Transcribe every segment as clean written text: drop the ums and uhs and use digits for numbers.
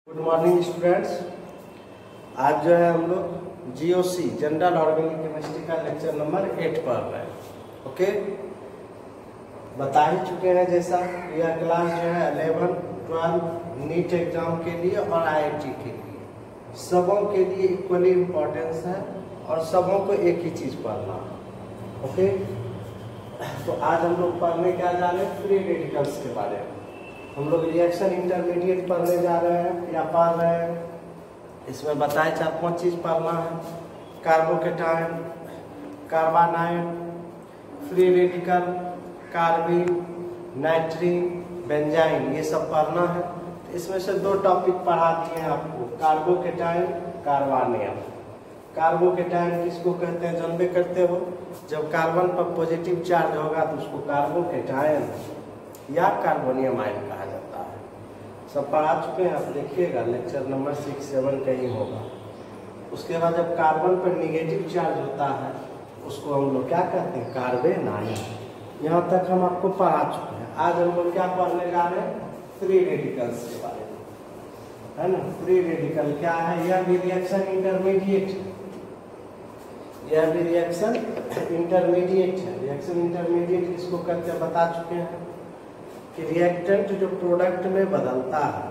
Good morning students. आज जो है हम लोग जीओसी जनरल ऑर्गेनिक केमिस्ट्री का लेक्चर नंबर 8 पढ़ रहे हैं। ओके, बता ही चुके हैं जैसा यह क्लास जो है 11, 12 नीट एग्जाम के लिए और आईआईटी के लिए सबों के लिए इक्वली इम्पोर्टेंस है और सबों को एक ही चीज़ पढ़ना है। ओके, तो आज हम लोग पढ़ने क्या जा रहे हैं, फ्री रेडिकल्स के बारे में। हम लोग रिएक्शन इंटरमीडिएट पढ़ने जा रहे हैं या पढ़ रहे हैं। इसमें बताए 4-5 चीज़ पढ़ना है। कार्बोकेटायन, कार्बानाइन, फ्री रेडिकल, कार्बिन, नाइट्रीन, बेंजाइन, ये सब पढ़ना है। तो इसमें से 2 टॉपिक पढ़ा दिए हैं आपको, कार्बोकेटायन, कार्बानियम। कार्बोकेटायन किसको कहते हैं जानबे करते हो? जब कार्बन पर पॉजिटिव चार्ज होगा तो उसको कार्बोकेटायन या कार्बोनियम आयन कहा जाता है। सब पढ़ा चुके हैं, आप देखिएगा लेक्चर नंबर 6-7 का ही होगा। उसके बाद जब कार्बन पर निगेटिव चार्ज होता है उसको हम लोग क्या कहते हैं, कार्बन आयन। यहाँ तक हम आपको पढ़ा चुके हैं। आज हम लोग क्या पढ़ने जा रहे हैं, फ्री रेडिकल्स के बारे में, है ना। फ्री रेडिकल क्या है? यह भी रिएक्शन इंटरमीडिएट है, यह भी रिएक्शन इंटरमीडिएट है। रिएक्शन इंटरमीडिएट किसको कहते हैं बता चुके हैं कि रिएक्टेंट जो प्रोडक्ट में बदलता है,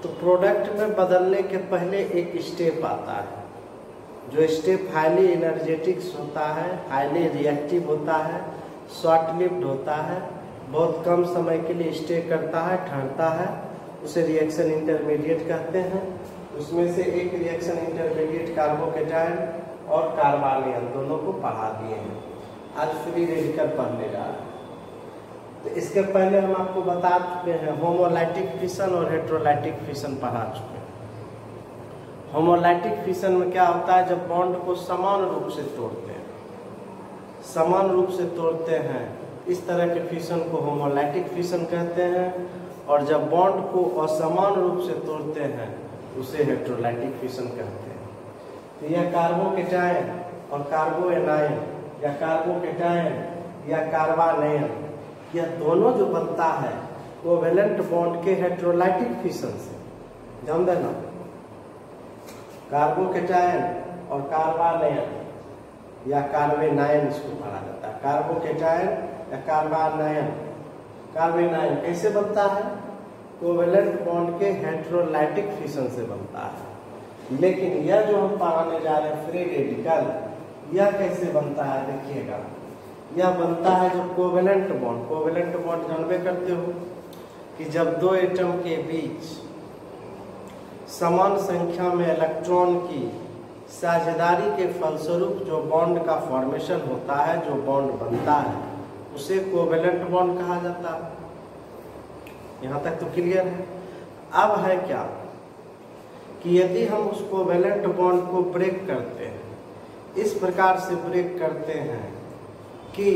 तो प्रोडक्ट में बदलने के पहले एक स्टेप आता है, जो स्टेप हाईली एनर्जेटिक्स होता है, हाईली रिएक्टिव होता है, शॉर्ट लिव्ड होता है, बहुत कम समय के लिए स्टे करता है, ठहरता है, उसे रिएक्शन इंटरमीडिएट कहते हैं। उसमें से एक रिएक्शन इंटरमीडिएट कार्बोकेटायन और कार्बानियन दोनों को पढ़ा दिए हैं। आज फ्री रेडिकल पढ़ने जा रहे हैं। तो इसके पहले हम आपको बता चुके हैं होमोलाइटिक फिशन और हेट्रोलाइटिक फिशन पढ़ा चुके हैं। होमोलाइटिक फिशन में क्या होता है, जब बॉन्ड को समान रूप से तोड़ते हैं, समान रूप से तोड़ते हैं, इस तरह के फिशन को होमोलाइटिक फिशन कहते हैं। और जब बॉन्ड को असमान रूप से तोड़ते हैं उसे हेट्रोलाइटिक फिशन कहते हैं। तो यह कार्बोकेटायन और कार्बोएनायन या कार्बोकेटायन या कार्बानियन, यह दोनों जो बनता है कोवेलेंट बॉन्ड के हेट्रोलाइटिक फिशन से, ध्यान देना। कार्बोकेटायन और कार्बानियन या कार्बेनायन इसको पढ़ा जाता है। कार्बोकेटायन या कार्बानियन, कार्बेनायन कैसे बनता है? कोवेलेंट बॉन्ड के हेट्रोलाइटिक फिशन से बनता है। लेकिन यह जो हम पढ़ाने जा रहे हैं फ्री रेडिकल, यह कैसे बनता है देखिएगा। यह बनता है जो कोवेलेंट बॉन्ड, कोवेलेंट बॉन्ड जानबे करते हो कि जब 2 एटम के बीच समान संख्या में इलेक्ट्रॉन की साझेदारी के फलस्वरूप जो बॉन्ड का फॉर्मेशन होता है, जो बॉन्ड बनता है, उसे कोवेलेंट बॉन्ड कहा जाता है। यहाँ तक तो क्लियर है। अब है क्या कि यदि हम उस कोवेलेंट बॉन्ड को ब्रेक करते हैं, इस प्रकार से ब्रेक करते हैं कि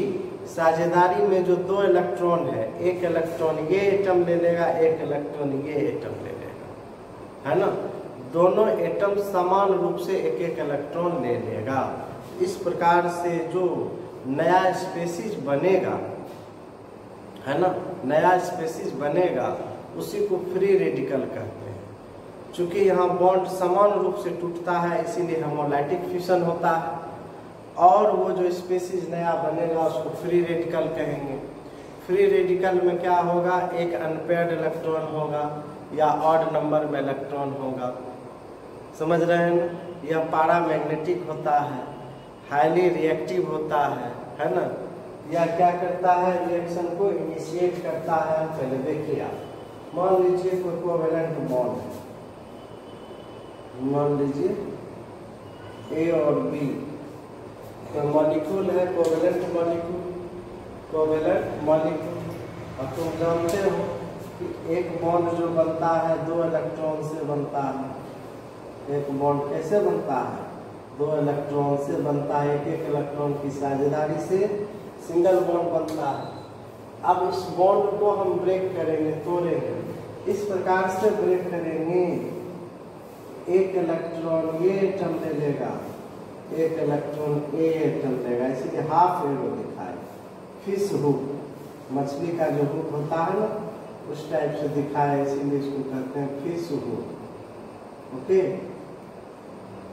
साझेदारी में जो 2 इलेक्ट्रॉन है, एक इलेक्ट्रॉन ये एटम ले लेगा, एक इलेक्ट्रॉन ये एटम ले लेगा, है ना। दोनों एटम समान रूप से एक एक इलेक्ट्रॉन ले लेगा। इस प्रकार से जो नया स्पेसीज बनेगा, है ना, नया स्पेसीज बनेगा, उसी को फ्री रेडिकल कहते हैं। चूंकि यहाँ बॉन्ड समान रूप से टूटता है इसीलिए होमोलाइटिक फिशन होता है। और वो जो स्पेसीज नया बनेगा उसको फ्री रेडिकल कहेंगे। फ्री रेडिकल में क्या होगा, एक अनपेयर्ड इलेक्ट्रॉन होगा या ऑड नंबर में इलेक्ट्रॉन होगा, समझ रहे हैं ना। यह पैरामैग्नेटिक होता है, हाईली रिएक्टिव होता है ना। यह क्या करता है, रिएक्शन को इनिशिएट करता है। पहले देखिए आप, मान लीजिए कोई कोवेलेंट बॉन्ड है, मान लीजिए ए और बी, तो मॉलिक्यूल है कोवेलेंट मॉलिक्यूल, कोवेलेंट मॉलिक्यूल। अब तुम जानते हो कि एक बॉन्ड जो बनता है 2 इलेक्ट्रॉन से बनता है। एक बॉन्ड कैसे बनता है, 2 इलेक्ट्रॉन से बनता है, एक इलेक्ट्रॉन की साझेदारी से सिंगल बॉन्ड बनता है। अब इस बॉन्ड को हम ब्रेक करेंगे, तोड़ेंगे, इस प्रकार से ब्रेक करेंगे, एक इलेक्ट्रॉन ये एटम ले लेगा, एक इलेक्ट्रॉन ए एटम लेगा, इसीलिए हाफ एरो दिखा है। फिश हुक, मछली का जो हुक होता है ना, उस टाइप से दिखाए, इसीलिए इसको कहते हैं फिशहुक। ओके,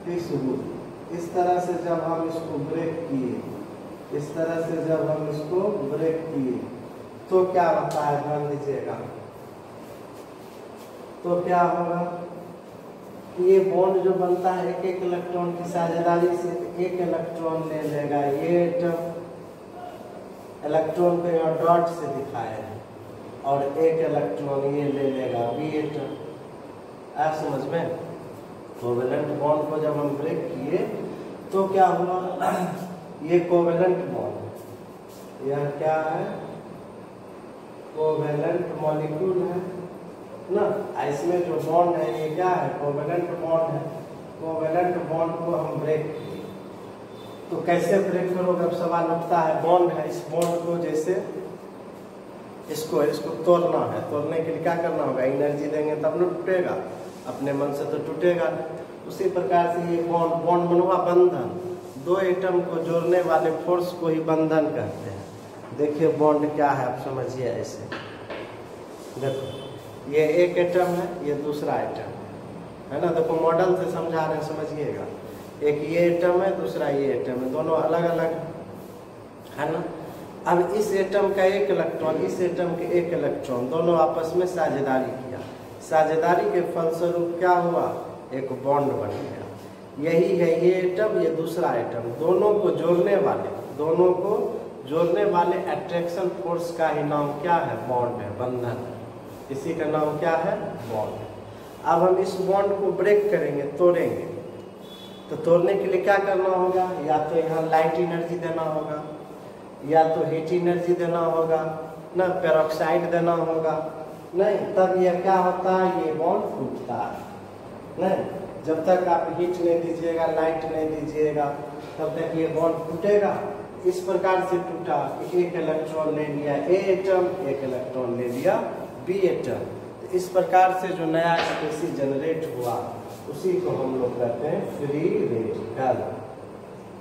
फिशहुक। इस तरह से जब हम इसको ब्रेक किए, इस तरह से जब हम इसको ब्रेक किए तो क्या होता है, ध्यान दीजिएगा। तो क्या होगा कि ये बॉन्ड जो बनता है एक एक इलेक्ट्रॉन की साझेदारी से, एक इलेक्ट्रॉन ले लेगा ये एटम, इलेक्ट्रॉन को यहाँ डॉट से दिखाया है, और एक इलेक्ट्रॉन ये ले लेगा बी एटम। आप समझ में, कोवेलेंट बॉन्ड को जब हम ब्रेक किए तो क्या हुआ, ये कोवेलेंट बॉन्ड, यह क्या है, कोवेलेंट मॉलिक्यूल है ना। इसमें जो बॉन्ड है ये क्या है, कोवेलेंट बॉन्ड है। कोवेलेंट बॉन्ड को हम ब्रेक किए, तो कैसे ब्रेक करोगे, अब सवाल उठता है। बॉन्ड है, इस बॉन्ड को जैसे इसको तोड़ना है, तोड़ने के लिए क्या करना होगा, एनर्जी देंगे तब न टूटेगा, अपने मन से तो टूटेगा। उसी प्रकार से ये बॉन्ड बनवा बंधन, दो एटम को जोड़ने वाले फोर्स को ही बंधन कहते हैं। देखिए बॉन्ड क्या है, आप समझिए ऐसे। देखो ये एक एटम है, ये दूसरा एटम है ना। देखो मॉडल से समझा रहे हैं, समझिएगा। एक ये एटम है, दूसरा ये एटम है, दोनों अलग अलग है ना। अब इस एटम का एक इलेक्ट्रॉन, इस एटम के एक इलेक्ट्रॉन, दोनों आपस में साझेदारी किया। साझेदारी के फलस्वरूप क्या हुआ, एक बॉन्ड बन गया। यही है ये एटम, ये दूसरा एटम, दोनों को जोड़ने वाले अट्रैक्शन फोर्स का ही नाम क्या है, बॉन्ड है, बंधन। इसी का नाम क्या है, बॉन्ड। अब हम इस बॉन्ड को ब्रेक करेंगे, तोड़ेंगे, तो तोड़ने के लिए क्या करना होगा, या तो यहाँ लाइट एनर्जी देना होगा, या तो हीट एनर्जी देना होगा ना, पेरोक्साइड देना होगा, नहीं तब यह क्या होता है, ये बॉन्ड टूटता है। नहीं, जब तक आप हीट नहीं दीजिएगा, लाइट नहीं दीजिएगा, तब तक ये बॉन्ड टूटेगा। इस प्रकार से टूटा, एक इलेक्ट्रॉन ले लिया ए एटम, एक इलेक्ट्रॉन ले लिया बी एटम। तो इस प्रकार से जो नया स्पेसीज जनरेट हुआ, उसी को हम लोग कहते हैं फ्री रेडिकल।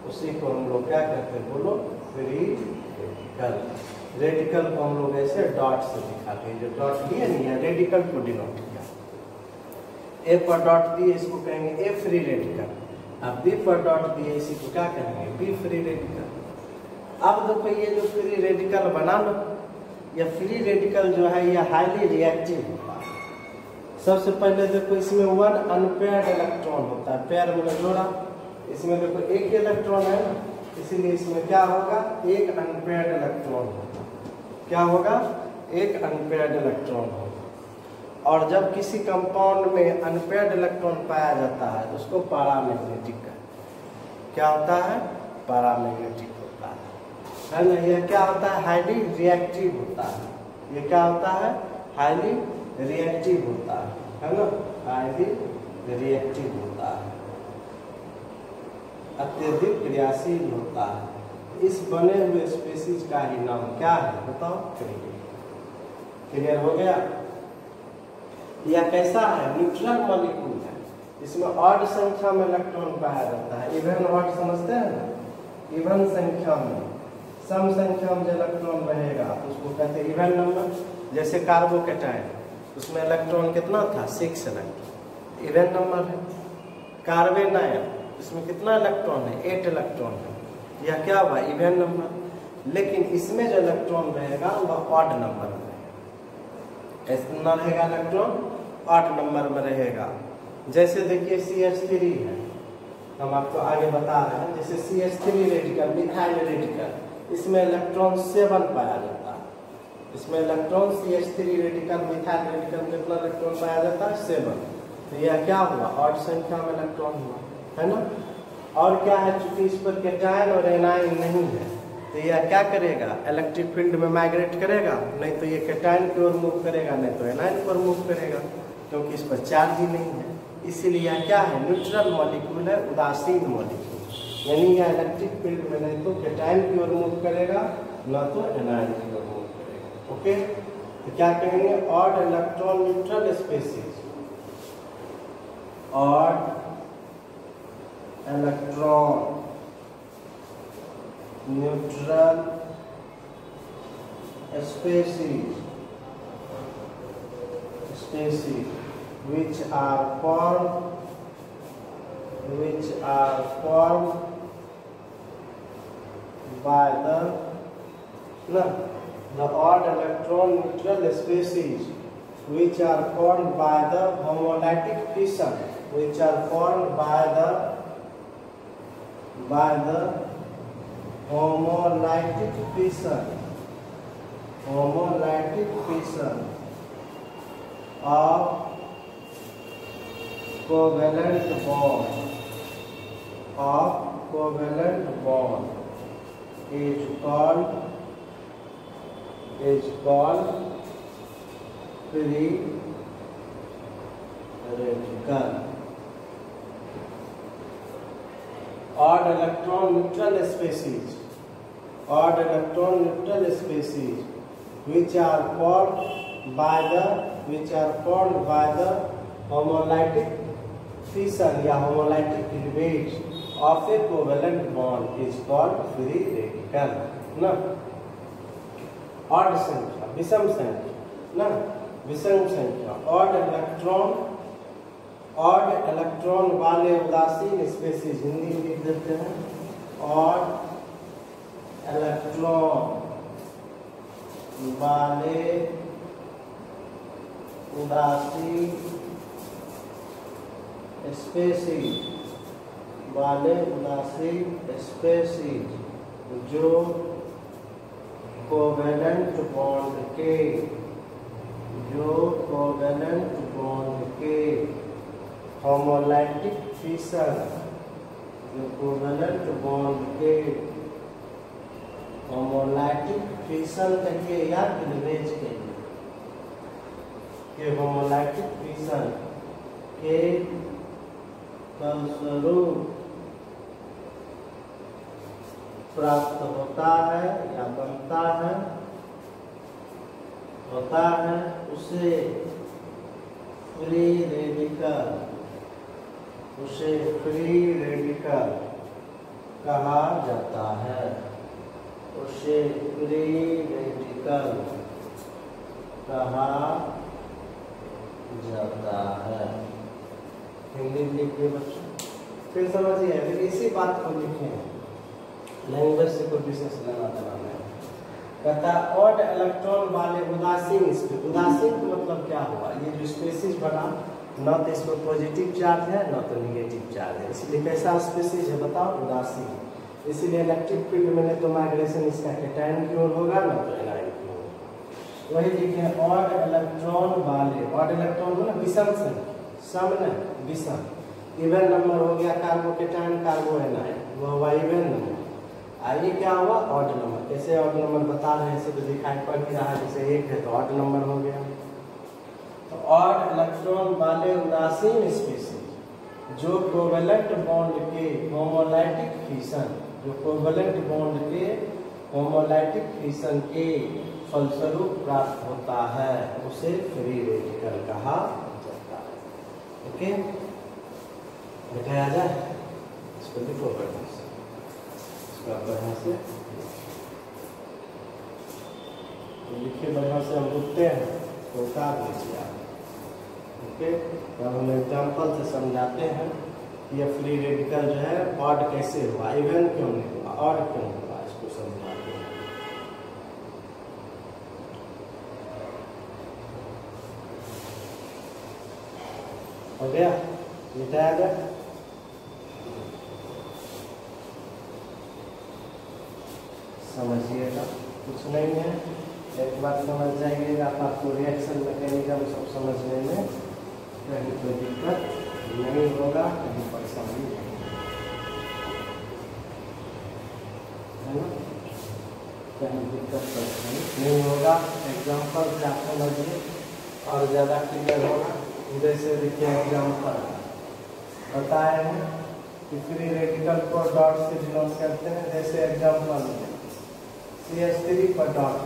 उसी को हम लोग क्या कहते हैं, बोलो, फ्री रेडिकल। रेडिकल को हम लोग ऐसे डॉट से दिखाते हैं, जो डॉट दिए नहीं है, रेडिकल को डिनोट किया। ए पर डॉट दिए, इसको कहेंगे ए फ्री रेडिकल। अब बी पर डॉट दिए, इसी को क्या कहेंगे, बी फ्री रेडिकल। अब देखो ये जो फ्री रेडिकल बना लो, यह फ्री रेडिकल जो है यह हाईली रिएक्टिव होता है। सबसे पहले देखो इसमें वन अनपेयर्ड इलेक्ट्रॉन होता है, पेयर में जोड़ा, इसमें देखो एक इलेक्ट्रॉन है ना, इसीलिए इसमें क्या होगा, एक अनपेयर्ड इलेक्ट्रॉन होगा। क्या होगा, एक अनपेयर्ड इलेक्ट्रॉन होगा। और जब किसी कंपाउंड में अनपेयर्ड इलेक्ट्रॉन पाया जाता है तो उसको पैरामैग्नेटिक कहते हैं। क्या होता है, पैरामैग्नेटिक होता है ना। यह क्या होता है, हाईली रिएक्टिव होता है। ये क्या होता है, हाईली रिएक्टिव होता है ना, हाईली रिएक्टिव होता है, अत्यधिक क्रियाशील होता है। इस बने हुए स्पेसीज का ही नाम क्या है, बताओ, क्लियर हो गया। यह कैसा है, न्यूट्रल मॉलिक्यूल है। इसमें ऑड संख्या में इलेक्ट्रॉन पाया जाता है। इवन ऑड समझते हैं ना, इवन संख्या में, सम संख्या में जो इलेक्ट्रॉन रहेगा तो उसको कहते हैं इवन नंबर। जैसे कार्बोकेटाइन, उसमें इलेक्ट्रॉन कितना था, 6 इलेक्ट्रॉन, इवन नंबर है। कार्बेनाइन, इसमें कितना इलेक्ट्रॉन है, 8 इलेक्ट्रॉन है, यह क्या हुआ, इवन नंबर। लेकिन इसमें जो इलेक्ट्रॉन रहेगा वह ऑड नंबर में रहेगा। ऐसा ना रहेगा, इलेक्ट्रॉन ऑड नंबर में रहेगा। जैसे देखिए CH3 है, हम आपको आगे बता रहे हैं। जैसे CH3 रेडिकल, मिथाइल रेडिकल, इसमें इलेक्ट्रॉन 7 पाया जाता है। इसमें electron CH3 radical, methyl radical में कितना इलेक्ट्रॉन पाया जाता है, 7। तो यह क्या हुआ, ऑड संख्या में इलेक्ट्रॉन हुआ, है ना। और क्या है, चूंकि इस पर कैटायन और एनायन नहीं है, तो यह क्या करेगा, इलेक्ट्रिक फील्ड में माइग्रेट करेगा। नहीं तो ये कैटायन की ओर मूव करेगा, नहीं तो एनायन की ओर मूव करेगा, क्योंकि इस पर चार्ज ही नहीं है। इसीलिए यह क्या है, न्यूट्रल मॉलिक्यूल है, उदासीन मॉलिक्यूल। यानी यह इलेक्ट्रिक फील्ड में नहीं तो कैटायन की ओर मूव करेगा, न तो एनायन की ओर मूव करेगा। ओके, तो क्या कहेंगे, odd electron neutral species, odd electron neutral species species which are formed by the odd electron neutral species which are formed by the homolytic fission, which are formed by the homolytic fission of covalent bond is called free radical. Odd electron neutral species which are formed by the homolytic fission या homolytic cleavage of a covalent bond is called free radical ना. odd संख्या विषम संख्या odd electron वाले उदासीन species, Hindi में लिख देते हैं odd इलेक्ट्रॉन वाले उदासीन स्पेसीज जो कोवेलेंट बॉन्ड के होमोलाइटिक फिशन करके या क्लीवेज के होमोलाइटिक फिशन के फलस्वरूप प्राप्त होता है या बनता है उसे फ्री रेडिकल कहा जाता है। हिंदी लिखिए बच्चों, फिर समझिए। अगर इसी बात को लिखें लैंग्वेज से कोई विशेष लेना देना नहीं। कहता ऑड इलेक्ट्रॉन वाले उदासीन मतलब क्या हुआ, ये जो स्पेसीज बना न तो इसमें पॉजिटिव चार्ज है न तो निगेटिव चार्ज है, इसलिए कैसा स्पेसीज है बताओ, उदासीन। इसीलिए इलेक्ट्रिक फील्ड में तो माइग्रेशन इसका कैटायन की ओर होगा ना तो एनायन की ओर। वही देखिए ऑड इलेक्ट्रॉन मतलब विषम संख्या, सम न विषम। इवन नंबर हो गया कार्बो कैटायन कार्बो एनायन, वो हुआ इवन नंबर। आइए क्या हुआ ऑड नंबर। कैसे ऑड नंबर बता रहे हैं, ऐसे तो दिखाई पड़ ही रहा है, जैसे 1 है तो ऑड नंबर हो गया। तो ऑड इलेक्ट्रॉन वाले उदासीन स्पेसीज जो कोवेलेंट बॉन्ड के होमोलाइटिक फिशन के फलस्वरूप प्राप्त होता है, उसे फ्री रेडिकल कहा जाता है। ओके, बैठाया जाए, इसको लिखो बढ़िया से, लिखिए बढ़िया से। हम रुकते हैं तो उतार लीजिए आप। ओके, अब हम एग्जाम्पल से समझाते हैं कि यह फ्री रेडिकल जो है ऑड कैसे हुआ, इवन क्यों नहीं हुआ, ऑड क्यों हुआ, इसको समझाते हैं। हो गया, मिटाया गया। समझिएगा, कुछ नहीं है, एक बार समझ जाइएगा आपको रिएक्शन मैकेनिज्म सब समझने में कहीं कोई दिक्कत नहीं होगा, कहीं परेशानी कहीं दिक्कत परेशानी नहीं होगा। एग्जाम्पल से आप समझिए और ज़्यादा क्लियर होगा। जैसे देखिए एग्जाम्पल बताए हैं कि फ्री रेडिकल को डॉट से डिनोट करते हैं। जैसे एग्जाम्पल CH3 पर डॉट,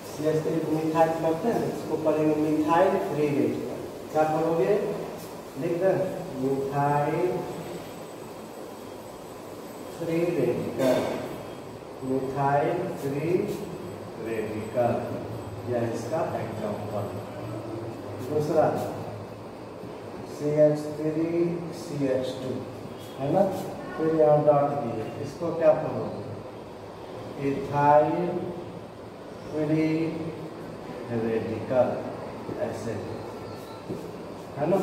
CH3 मिथाइल करते हैं, इसको पढ़ेंगे मिथाइल फ्री रेडिकल। क्या करोगे, लिख दें मिथाइल फ्री रेडिकल, यह इसका एग्जाम्पल। दूसरा CH3 CH2 है ना, फिर यहाँ डॉट दिए, इसको क्या पढ़ोगे, इथाइल फ्री रेडिकल, ऐसे है ना।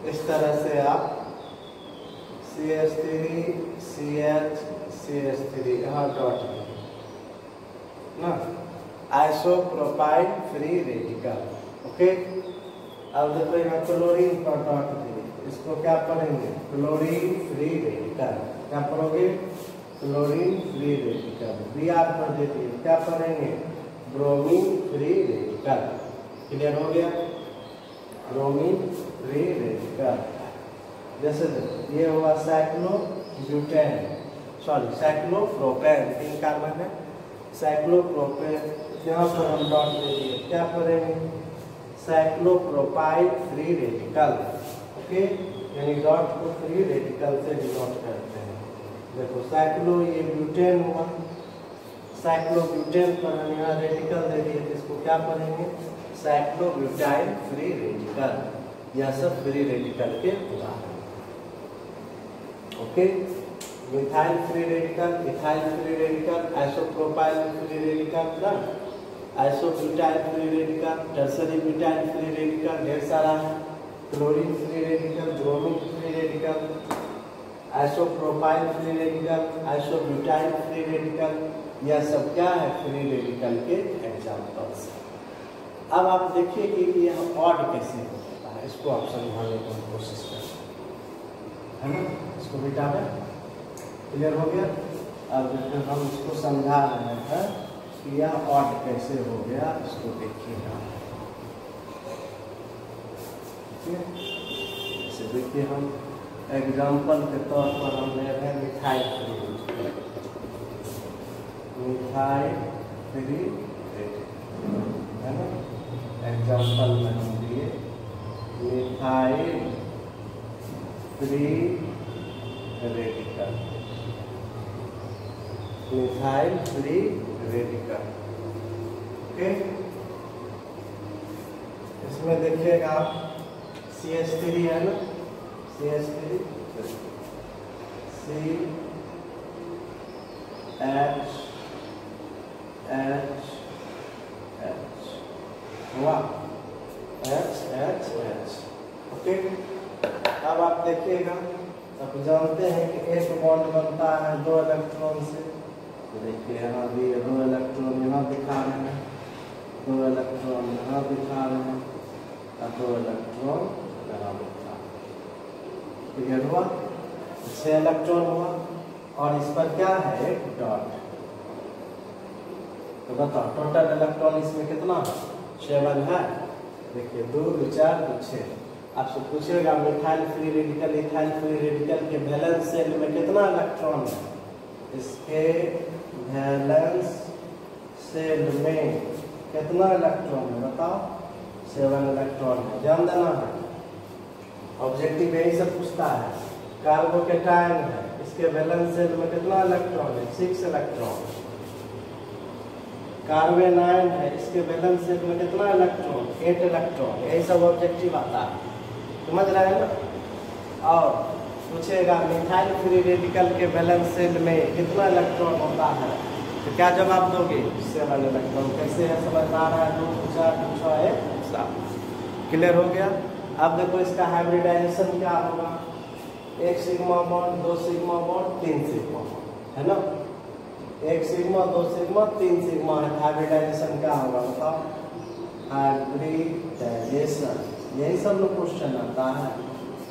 इस तरह से आप CH3 CH CH3 यहाँ डॉट दिए ना, आइसोप्रोपाइल फ्री रेडिकल। ओके, अब देखो यहाँ क्लोरीन पर डॉट दिए, इसको क्या पढ़ेंगे, क्लोरीन फ्री रेडिकल। क्या पढ़ोगे, क्लोरीन फ्री रेडिकल। Br पर दे दिए, क्या पढ़ेंगे, ब्रोमीन फ्री रेडिकल। क्लियर हो गया, ब्रोमीन फ्री रेडिकल। जैसे ये हुआ साइक्लोब्यूटेन, सॉरी साइक्लोप्रोपेन, 3 कार्बन है, साइक्लोप्रोपेन। यहाँ पर हम डॉट दे दिए, क्या करेंगे, साइक्लोप्रोपाइल फ्री रेडिकल। ओके, यानी डॉट को फ्री रेडिकल से डिनोट करते हैं। देखो साइक्लो, ये ब्यूटेन हुआ, साइक्लोब्यूटेन पर हम यहाँ रेडिकल दे दिए, तो इसको क्या पढ़ेंगे, साइक्लोब्यूटाइल फ्री रेडिकल। यह सब फ्री रेडिकल के उदाहरण। Okay, methyl free radical, ethyl free radical, isopropyl free radical, isobutyl free radical, tertiary butyl free radical, ढेर सारा है, chlorine free radical, bromine free radical, isopropyl free radical, isobutyl free radical. यह सब क्या है, free radical के examples. अब आप देखिए कि यह ऑड कैसे होता है, इसको आप समझाने की कोशिश करें, है ना। इसको बेटा में क्लियर हो गया। अब हम इसको समझा रहे हैं कि यह ऑड कैसे हो गया, इसको देखिएगा। जैसे देखिए, हम एग्जाम्पल के तौर पर हम ले रहे हैं मिथाइल फ्री, मिथाइल फ्री है ना। एग्जाम्पल में हम दिए methyl free radical, methyl free radical. Okay, इसमें देखिएगा आप CH3 है ना, CH3 CH हुआ, H। ओके, अब आप देखिएगा, अब जानते हैं कि एक बॉन्ड बनता है 2 इलेक्ट्रॉन से। तो देखिए यहाँ भी 2 इलेक्ट्रॉन यहाँ दिखा रहे हैं, 2 इलेक्ट्रॉन यहाँ दिखा रहे हैं, और 2 इलेक्ट्रॉन यहाँ दिखा रहे हैं। क्लियर हुआ, 6 इलेक्ट्रॉन हुआ, और इस पर क्या है, एक डॉट। तो बताओ टोटल इलेक्ट्रॉन इसमें कितना है, 7 है। देखिए 2 2 4 2 6। आपसे पूछेगा methyl free radical, ethyl free radical के वैलेंस शेल में कितना इलेक्ट्रॉन है, इसके वैलेंस शेल में कितना इलेक्ट्रॉन है, बताओ, 7 इलेक्ट्रॉन है। ध्यान देना है, ऑब्जेक्टिव यही सब पूछता है। कार्बोकेटायन है, इसके वैलेंस शेल में कितना इलेक्ट्रॉन है, 6 इलेक्ट्रॉन। कार्बेनाइन है, इसके वैलेंस शेल में कितना इलेक्ट्रॉन, 8 इलेक्ट्रॉन। यही सब ऑब्जेक्टिव आता है, समझ रहे हैं ना। और पूछेगा मिथाइल फ्री रेडिकल के वैलेंस शेल में कितना इलेक्ट्रॉन होता है, तो क्या जवाब दोगे, 7 इलेक्ट्रॉन। कैसे है, समझ आ रहा है, 2 2 4 2 6 1 7। क्लियर हो गया। अब देखो इसका हाइब्रिडाइजेशन क्या होगा, 1 sigma bond, 2 sigma bond, 3 sigma bond, है ना। 1 सिग्मा, 2 सिग्मा, 3 सिग्मा है, हाइब्रिडाइजेशन क्या होगा, बताओ, हाइब्रिडाइजेशन। यही सब लोग क्वेश्चन आता है।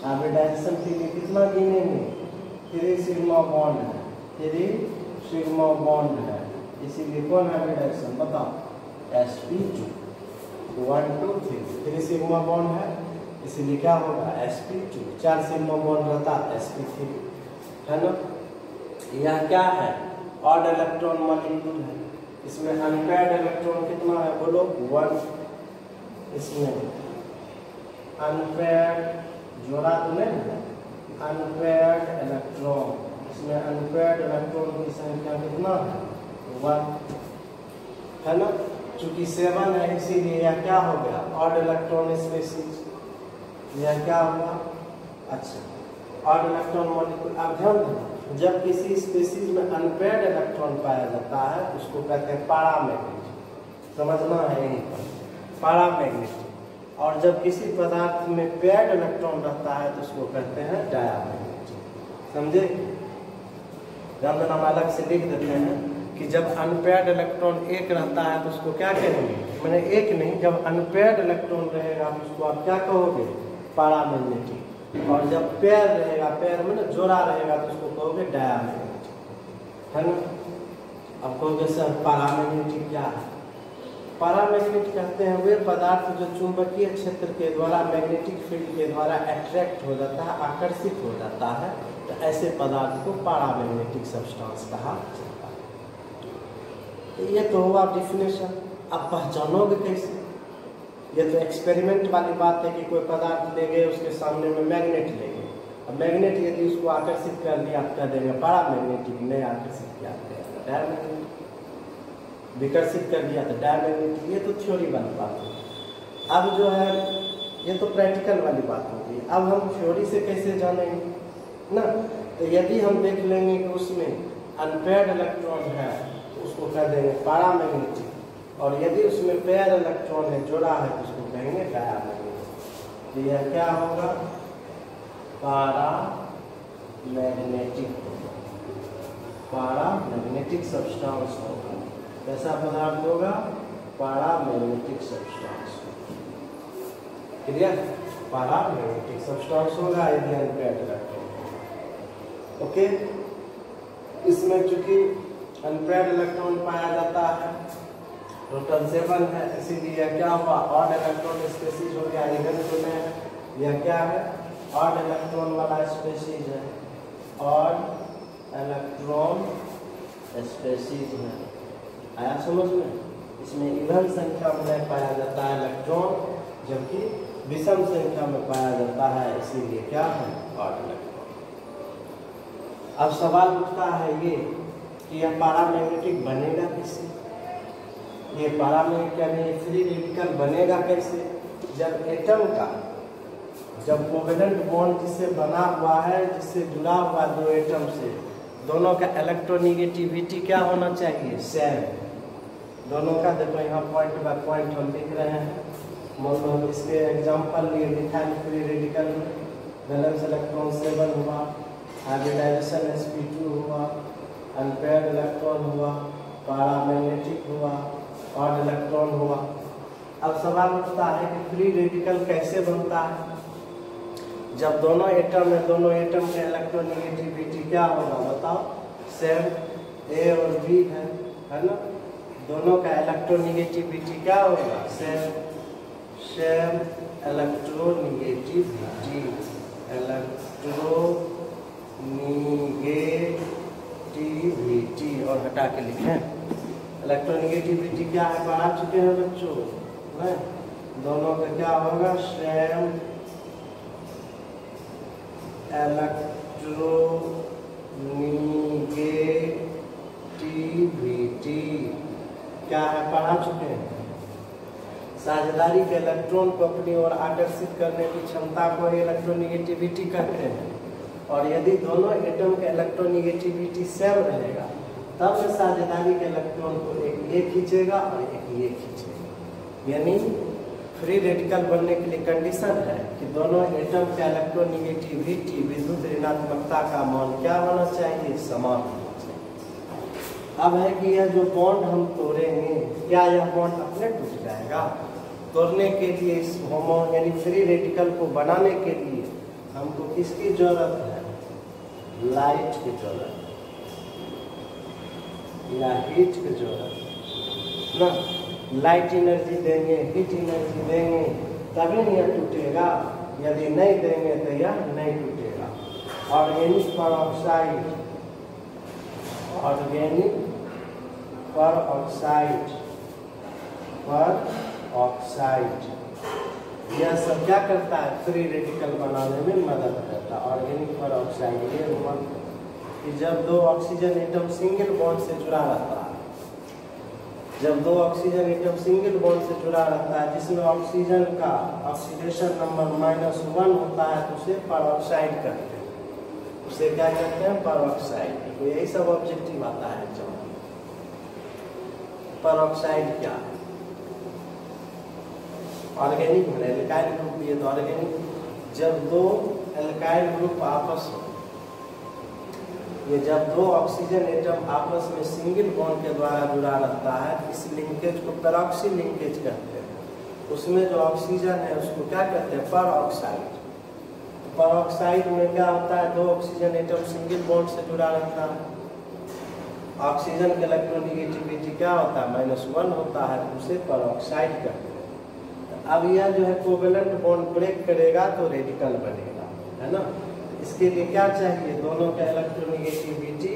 हाइब्रिडाइजेशन के लिए कितना गिनेंगे, 3 सिग्मा बॉन्ड है, 3 सिग्मा बॉन्ड है, इसीलिए कौन हाइब्रिडाइजेशन, बताओ, sp2 1 2 3 सिग्मा बॉन्ड है, इसीलिए क्या होगा, sp2। 4 सिग्मा बॉन्ड रहता है, sp3, है ना। यह क्या है, ऑड इलेक्ट्रॉन मॉलिक्यूल है, इसमें अनपेयर्ड इलेक्ट्रॉन कितना है, बोलो, 1। इसमें अनपेयर्ड जोड़ा तो नहीं है, अनपेयर्ड इलेक्ट्रॉन, इसमें अनपेयर्ड इलेक्ट्रॉन की संख्या कितना है, 1, है ना। चूंकि 7 है इसीलिए यह क्या हो गया, ऑड इलेक्ट्रॉन स्पेसीज। यह क्या हुआ, अच्छा ऑड इलेक्ट्रॉन मॉलिक्यूल। अब ध्यान देना, जब किसी स्पेसीज में अनपेयर्ड इलेक्ट्रॉन पाया जाता है उसको कहते हैं पैरामैग्नेटिक। समझना है यहीं पर, पैरामैग्नेटिक। और जब किसी पदार्थ में पेयर्ड इलेक्ट्रॉन रहता है तो उसको कहते हैं डायमैग्नेटिक। समझे? ध्यान देना, हम अलग से लिख देते हैं कि जब अनपेयर्ड इलेक्ट्रॉन एक रहता है तो उसको क्या कहेंगे, मैंने एक नहीं, जब अनपेयर्ड इलेक्ट्रॉन रहेगा तो उसको आप क्या कहोगे, पैरामैग्नेटिक। और जब पेयर रहेगा, पेयर में ना जोड़ा रहेगा तो उसको कहोगे डायमैग्नेटिक, है ना। अब कहोगे सर पैरामैग्नेटिक क्या है? पैरामैग्नेटिक कहते हैं वे पदार्थ जो चुंबकीय क्षेत्र के द्वारा मैग्नेटिक फील्ड के द्वारा अट्रैक्ट हो जाता है, आकर्षित हो जाता है, तो ऐसे पदार्थ को पैरामैग्नेटिक सब्सटेंस कहा जाता है। तो ये तो हुआ डिफिनेशन। अब पहचानोगे कैसे? ये तो एक्सपेरिमेंट वाली बात है कि कोई पदार्थ ले गए, उसके सामने में मैग्नेट ले गए। अब मैग्नेट यदि उसको आकर्षित कर लिया तो कह देंगे पैरामैग्नेटिक, नहीं आकर्षित किया तो डायमैग्नेटिक, विकसित कर दिया तो डायमैग्नेटिक। ये तो थ्योरी वाली बात है। अब जो है ये तो प्रैक्टिकल वाली बात होती है। अब हम थ्योरी से कैसे जानेंगे ना, तो यदि हम देख लेंगे कि उसमें अनपेयर्ड इलेक्ट्रॉन है तो उसको कह देंगे पैरामैग्नेटिक, और यदि उसमें पेयर इलेक्ट्रॉन है, जोड़ा है, तो उसको कहेंगे डायमैग्नेटिक। तो यह क्या होगा, पैरामैग्नेटिक, पैरामैग्नेटिक सब्सटेंस होगा। कैसा पदार्थ होगा, paramagnetic substance. Clear? Paramagnetic substance होगा यदि अनपेयर्ड इलेक्ट्रॉन। ओके, इसमें चूंकि अनपेयर्ड इलेक्ट्रॉन पाया जाता है, टोटल 7 है, इसीलिए क्या हुआ, ऑड इलेक्ट्रॉन स्पेसीज हो गया। इधर जो में यह क्या है, ऑड इलेक्ट्रॉन वाला स्पेसीज है, ऑड इलेक्ट्रॉन स्पेसीज है। आया समझ में? इसमें इवन संख्या में पाया जाता है इलेक्ट्रॉन, जबकि विषम संख्या में पाया जाता है, इसीलिए क्या है, ऑड इलेक्ट्रॉन। अब सवाल उठता है ये कि यह पैरामैग्नेटिक बनेगा कैसे? ये पैरामैग्नेटिक यानी फ्री रेडिकल बनेगा कैसे? जब एटम का, जब कोवेलेंट बॉन्ड जिससे बना हुआ है, जिससे जुड़ा हुआ दो एटम से, दोनों का इलेक्ट्रोनिगेटिविटी क्या होना चाहिए, सेम। दोनों का देखो यहाँ पॉइंट बाय पॉइंट हम लिख रहे हैं। मान लो हम इसके एग्जांपल लिए, मिथाइल फ्री रेडिकल में वैलेंस इलेक्ट्रॉन 7 हुआ, हाइब्रिडाइजेशन sp2 हुआ, अनपेयर्ड इलेक्ट्रॉन हुआ, पैरामैग्नेटिक हुआ, ऑड इलेक्ट्रॉन हुआ। अब सवाल उठता है कि फ्री रेडिकल कैसे बनता है? जब दोनों एटम है, दोनों एटम के इलेक्ट्रोनिगेटिविटी क्या होगा बताओ, सेम। ए और बी है ना, दोनों का इलेक्ट्रोनिगेटिविटी क्या होगा, सेम। सेम इलेक्ट्रोनिगेटिविटी, इलेक्ट्रोनिगेटिविटी, और हटा के लिखें इलेक्ट्रोनिगेटिविटी क्या है, पढ़ा चुके हैं बच्चों नहीं? दोनों का क्या होगा, सेम इलेक्ट्रोनिगेटिविटी क्या है, पढ़ा चुके हैं। साझेदारी के इलेक्ट्रॉन को अपनी ओर आकर्षित करने की क्षमता को इलेक्ट्रोनिगेटिविटी कहते हैं। और यदि दोनों एटम के इलेक्ट्रोनिगेटिविटी सेम रहेगा तब साझेदारी के इलेक्ट्रॉन को एक ये खींचेगा और एक ये खींचेगा। यानी फ्री रेडिकल बनने के लिए कंडीशन है कि दोनों एटम का इलेक्ट्रोनिगेटिविटी, विद्युत ऋणात्मकता का मान क्या होना चाहिए, समान होना चाहिए। अब है कि यह जो बॉन्ड हम तोड़ेंगे, क्या यह बॉन्ड अपने टूट जाएगा? तोड़ने के लिए इस होमो यानी फ्री रेडिकल को बनाने के लिए हमको किसकी जरूरत है, लाइट की जरूरत या हीट की जरूरत ना। लाइट एनर्जी देंगे, हीट एनर्जी देंगे तभी यह टूटेगा, यदि नहीं देंगे तो यह नहीं टूटेगा। Organic peroxide, organic peroxide, peroxide यह सब क्या करता है, फ्री रेडिकल बनाने में मदद करता है। ऑर्गेनिक परऑक्साइड ये हुआ कि जब दो ऑक्सीजन एटम सिंगल बॉन्ड से जुड़ा रहता है, जब दो ऑक्सीजन एटम सिंगल बॉन्ड से जुड़ा रहता है जिसमें ऑक्सीजन का ऑक्सीडेशन नंबर -1 होता है तो उसे पेरोक्साइड कहते हैं। उसे क्या कहते हैं? पेरोक्साइड। तो यही सब ऑब्जेक्टिव आता है एग्जाम में। पेरोक्साइड क्या है? ऑर्गेनिक में एल्काइल ग्रुप भी है तो ऑर्गेनिक। जब दो एल्काइल ग्रुप आपस में, ये जब दो ऑक्सीजन एटम आपस में सिंगल बॉन्ड के द्वारा जुड़ा रहता है इस लिंकेज को पेरोक्सी लिंकेज कहते हैं। उसमें जो ऑक्सीजन है उसको क्या कहते हैं? पेरोक्साइड। पेरोक्साइड में क्या होता है? दो ऑक्सीजन एटम सिंगल बॉन्ड से जुड़ा रहता है। ऑक्सीजन का इलेक्ट्रोनेगेटिविटी क्या होता है? -1 होता है, उसे पेरोक्साइड कहते हैं। अब यह जो है कोवेलेंट बॉन्ड ब्रेक करेगा तो रेडिकल बनेगा, है ना। इसके लिए क्या चाहिए? दोनों का इलेक्ट्रोनेगेटिविटी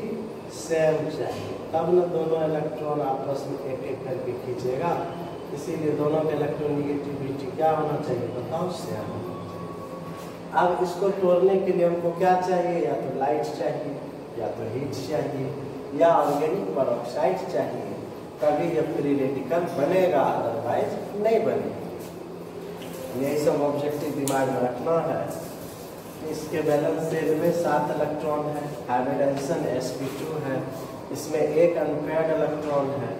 सेम चाहिए, तब न दोनों इलेक्ट्रॉन आपस में एक एक करके खींचेगा। इसीलिए दोनों का इलेक्ट्रोनेगेटिविटी क्या होना चाहिए? बताओ, सेम होना चाहिए। अब इसको तोड़ने के लिए हमको क्या चाहिए? या तो लाइट चाहिए, या तो हीट चाहिए, या ऑर्गेनिक पेरोक्साइड चाहिए, तभी यह फ्री रेडिकल बनेगा, अदरवाइज नहीं बनेगा। यही सब ऑब्जेक्टिव दिमाग में रखना है। इसके बैलेंस शेल में 7 इलेक्ट्रॉन है, हाइब्रिडाइजेशन sp2 है, इसमें एक अनपेयर्ड इलेक्ट्रॉन है।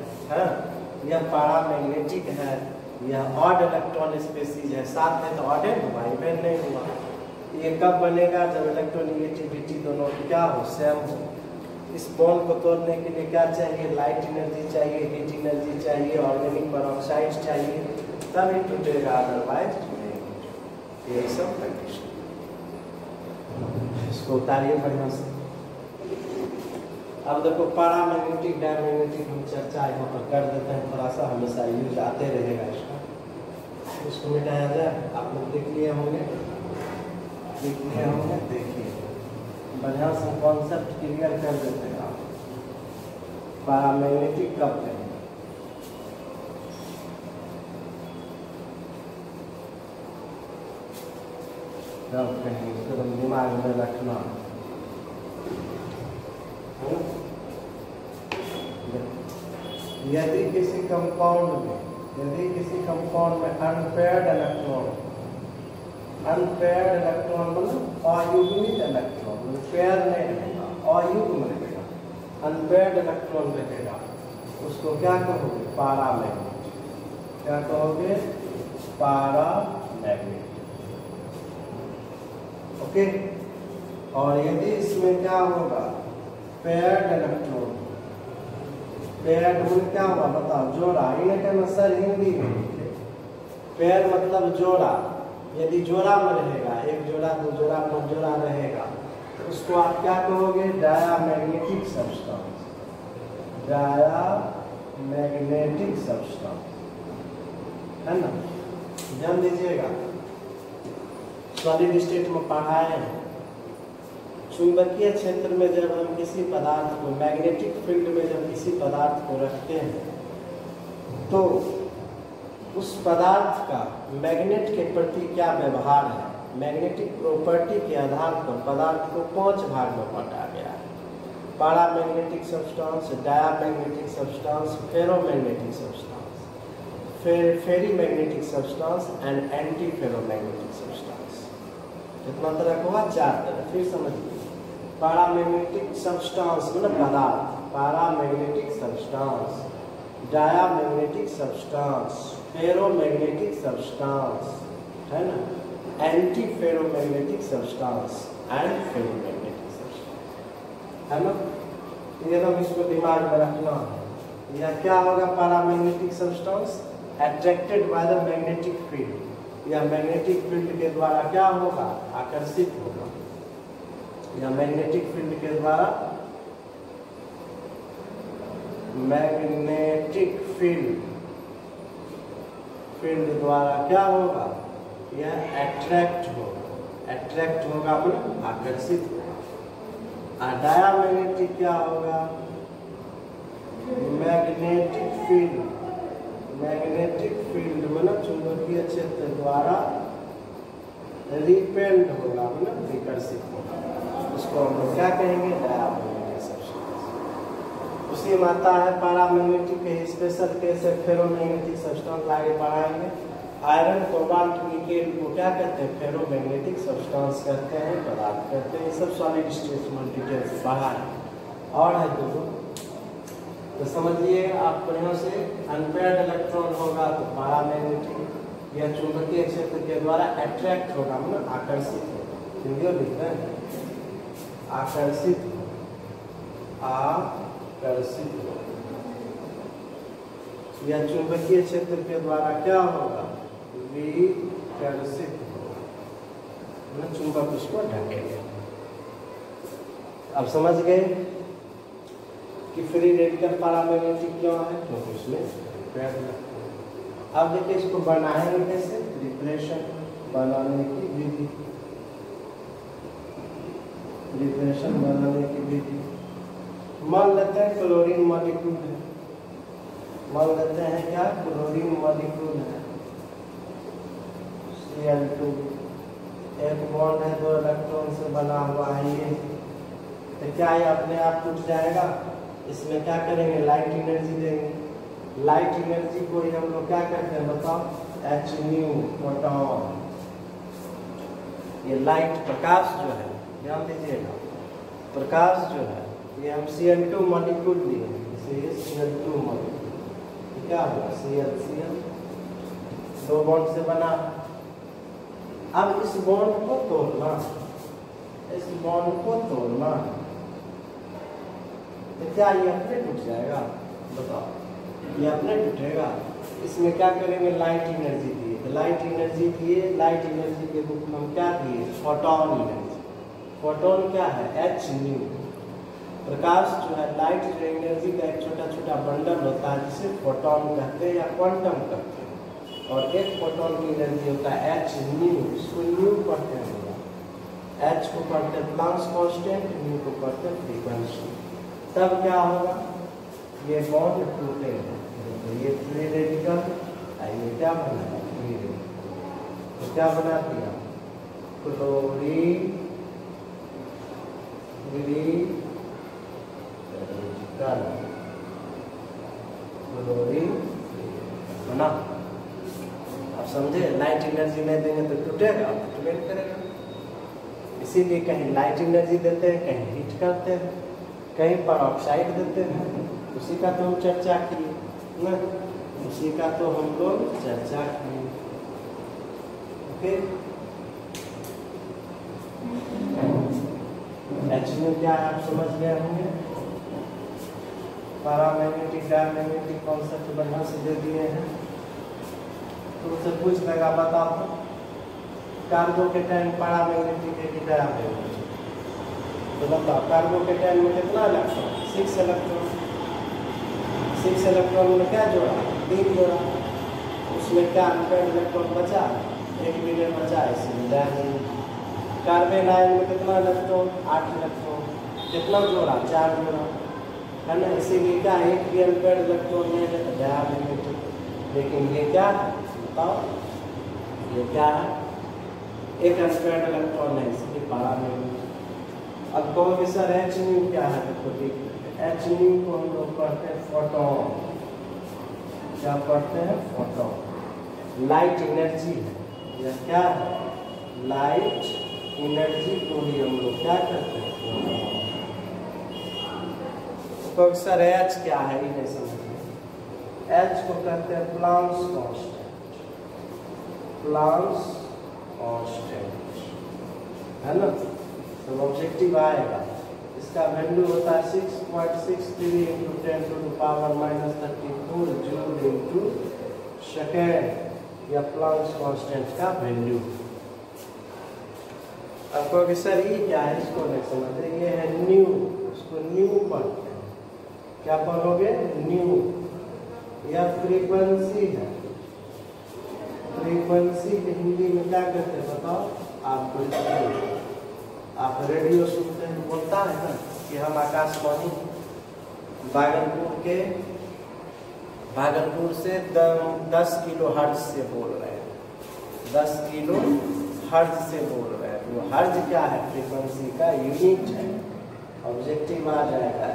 यह पैरामैग्नेटिक है, यह ऑड इलेक्ट्रॉन स्पीसीज है। 7 है तो ऑड है, हुआ इवन नहीं हुआ। ये कब बनेगा? जब इलेक्ट्रोनेगेटिविटी दोनों की क्या हो? सेम हो। इस बॉन्ड को तोड़ने के लिए क्या चाहिए? लाइट एनर्जी चाहिए, हीट एनर्जी चाहिए, ऑर्गेनिक पेरोक्साइड चाहिए, तभी टूटेगा, अदरवाइज नहीं टूटेगा। यही सब कंडीशन। इसको उतारिए बढ़िया से। अब देखो पैरामैग्नेटिक डायमैग्नेटिक हम चर्चा यहाँ पर कर देते हैं, थोड़ा सा हमेशा यूज आते रहेगा इसका। इसको मिटाया जाए, आप लोग देख लिए होंगे, देखिए बढ़िया से कॉन्सेप्ट क्लियर कर देते हैं आप। पैरामैग्नेटिक कब कहें? जब कहेंगे उसको दिमाग में रखना। यदि किसी कंपाउंड में अनपेयर्ड इलेक्ट्रॉन मतलब अयुग्मित इलेक्ट्रॉन, पेयर नहीं रहेगा, अयुग्म रहेगा, अनपेयर्ड इलेक्ट्रॉन रहेगा, उसको क्या कहोगे? पैरामैग्नेटिक। क्या कहोगे? पैरामैग्नेटिक। ओके। और यदि इसमें क्या होगा? Paired electron. पेयर्ड में क्या होगा? बताओ, जोड़ा। इन्हें कहना सर हिंदी में, पेयर मतलब जोड़ा। यदि जोड़ा में रहेगा, एक जोड़ा, दो जोड़ा, 5 जोड़ा रहेगा, तो उसको आप क्या कहोगे? Diamagnetic substance. डायामैग्नेटिक सब्सटेंस, है ना। ध्यान दीजिएगा, सॉलिड स्टेट में पढ़ाए हैं। चुंबकीय क्षेत्र में जब हम किसी पदार्थ को, मैग्नेटिक फील्ड में जब किसी पदार्थ को रखते हैं तो उस पदार्थ का मैग्नेट के प्रति क्या व्यवहार है? मैग्नेटिक प्रॉपर्टी के आधार पर पदार्थ को 5 भाग में बांटा गया है। Paramagnetic substance, diamagnetic substance, ferromagnetic substance, ferrimagnetic substance and anti ferromagnetic substance. कितना तरह का हुआ? 4 तरह। फिर समझिए, पैरामैग्नेटिक सब्सटेंस मतलब पदार्थ, paramagnetic substance, diamagnetic substance, ferromagnetic substance, है ना, anti ferromagnetic substance and ferromagnetic substance, है ना। ये तो इसको दिमाग में रखना है। यह क्या होगा? Paramagnetic substance attracted by the magnetic field. यह मैग्नेटिक फील्ड के द्वारा क्या होगा? आकर्षित होगा। यह मैग्नेटिक फील्ड के द्वारा, मैग्नेटिक फील्ड द्वारा क्या होगा? यह अट्रैक्ट होगा मतलब आकर्षित होगा। डायामैग्नेटिक क्या होगा? मैग्नेटिक फील्ड मतलब चुंबकीय क्षेत्र द्वारा रिपेल्ड होगा मतलब विकर्षित होगा। उसको हम लोग क्या कहेंगे? Diamagnetic substance. अपस्ट्रीम आता है पैरामैग्नेटिक के स्पेशल केस है फेरोमैग्नेटिक सब्सटेंस, आगे पढ़ाएंगे। आयरन कोबाल्ट निकेल को क्या कहते हैं? फेरोमैग्नेटिक सब्सटेंस कहते हैं, पदार्थ कहते हैं। ये सब सॉलिड स्टेट में डिटेल से पढ़ा है। और है दो तो समझिए आप बढ़िया से, अनपेयर्ड इलेक्ट्रॉन होगा तो पैरामैग्नेटिक या चुंबकीय क्षेत्र के द्वारा अट्रैक्ट होगा, मतलब आकर्षित होगा। हिंदी लिख रहे हैं आकर्षित, आकर्षित या चुंबकीय क्षेत्र के द्वारा क्या होगा? विकर्षित होगा, मतलब चुंबक उसको ढकेगा। अब समझ गए कि फ्री रेडिकल पैरामैग्नेटिक क्यों है? क्योंकि उसमें पैड लगता है। अब देखिए इसको बनाएंगे कैसे? डिप्रेशन बनाने की विधि, डिप्रेशन बनाने की विधि। मान लेते हैं क्लोरीन मॉलिक्यूल है, मान लेते हैं क्या? क्लोरीन मॉलिक्यूल है, Cl2, एक बॉन्ड है, 2 इलेक्ट्रॉन से बना हुआ है ये, तो क्या ये अपने आप टूट जाएगा? इसमें क्या करेंगे? लाइट एनर्जी देंगे। लाइट एनर्जी को ही हम लोग क्या कहते हैं बताओ? hν, photon. ये लाइट प्रकाश जो है, ध्यान दीजिएगा, प्रकाश जो है ये हम Cl2 मॉलिक्यूल लिए, इसे Cl2 मॉलिक्यूल क्या हुआ? Cl, 2 बॉन्ड से बना। अब इस बॉन्ड को तोड़ना, इस बॉन्ड को तोड़ना, तो क्या ये अपने टूट जाएगा? बताओ, ये अपने टूटेगा? इसमें क्या करेंगे? लाइट एनर्जी दिए, तो लाइट एनर्जी दिए, लाइट एनर्जी के रूप में हम क्या दिए? Photon energy. फोटॉन क्या है? hν। प्रकाश जो है, लाइट जो एनर्जी का एक छोटा छोटा बंडल होता है जिसे फोटॉन कहते हैं या क्वांटम कहते हैं। और एक फोटॉन की एनर्जी होता है hν, इसको न्यू पढ़ते हैं। h को पढ़ते हैं प्लांक्स कांस्टेंट, न्यू को पढ़ते हैं फ्रीक्वेंसी। तब क्या होगा? ये बॉन्ड टूटेगा, तो ये फ्री रेडिकल, ये क्या बना? Free radical. तो क्या बना दिया? क्लोरीन क्लोरीन बना। आप समझे? लाइट एनर्जी नहीं देंगे तो टूटेगा, टूट करेगा। इसीलिए कहीं लाइट एनर्जी देते हैं, कहीं हीट करते हैं, कहीं पर ऑक्साइड देते हैं। उसी का तो हम चर्चा किए ना, उसी का तो हम लोग चर्चा किए। ओके, hν क्या है आप समझ गए होंगे। पैरामैग्नेटिक डायमैग्नेटिक कॉन्सेप्ट बढ़िया से दे दिए हैं। तो उससे पूछ लेगा बताओ कार्बोकेटाइन पैरामैग्नेटिक है कि डायमैग्नेटिक? तो बताओ कार्बोकेटाइन में कितना इलेक्ट्रॉन? 6 इलेक्ट्रॉन। 6 इलेक्ट्रॉन में क्या जोड़ा? 3 जोड़ा। उसमें क्या अनपेयर्ड इलेक्ट्रॉन बचा? 1 मिलियन बचा, इसलिए डायमैग्नेटिक। कार्बन आयन में कितना इलेक्ट्रॉन? 8 इलेक्ट्रॉन। कितना जोड़ा? 4 जोड़ा, है ना। इसीलिए क्या, एक भी अनपेयर्ड इलेक्ट्रॉन नहीं है तो डायमैग्नेटिक। लेकिन ये क्या है बताओ? ये क्या है? एक अनपेयर्ड इलेक्ट्रॉन है, इसलिए पैरामैग्नेटिक। अब कहोगे सर hν क्या है? देखो ठीक है, hν को हम लोग पढ़ते हैं फोटॉन। क्या पढ़ते हैं? फोटॉन। लाइट एनर्जी है, यह क्या है? लाइट एनर्जी को ही हम लोग क्या करते हैं? फोटॉन। तो सर H क्या है? ये नहीं समझ। H को कहते हैं प्लांक्स कांस्टेंट, प्लांक्स कांस्टेंट, है ना। तो ऑब्जेक्टिव आएगा, इसका वैल्यू होता है 6.63 × 10⁻³ जूल इंटू सेकेंड, या प्लांक्स कांस्टेंट का वैल्यू। अब कहोगे सर ये क्या है? इसको नहीं समझते। ये है न्यू, इसको न्यू पढ़ते हैं। क्या पढ़ोगे? न्यू। या फ्रीक्वेंसी है, फ्रीक्वेंसी के हिंदी में क्या कहते हैं बताओ? आप रेडियो सुनते हैं, बोलता है ना कि हम आकाशवाणी भागलपुर से 10 किलो हर्ट्ज से बोल रहे हैं, 10 किलो हर्ट्ज से बोल रहे हैं। वो हर्ट्ज क्या है? फ्रीक्वेंसी का यूनिट है। ऑब्जेक्टिव आ जाएगा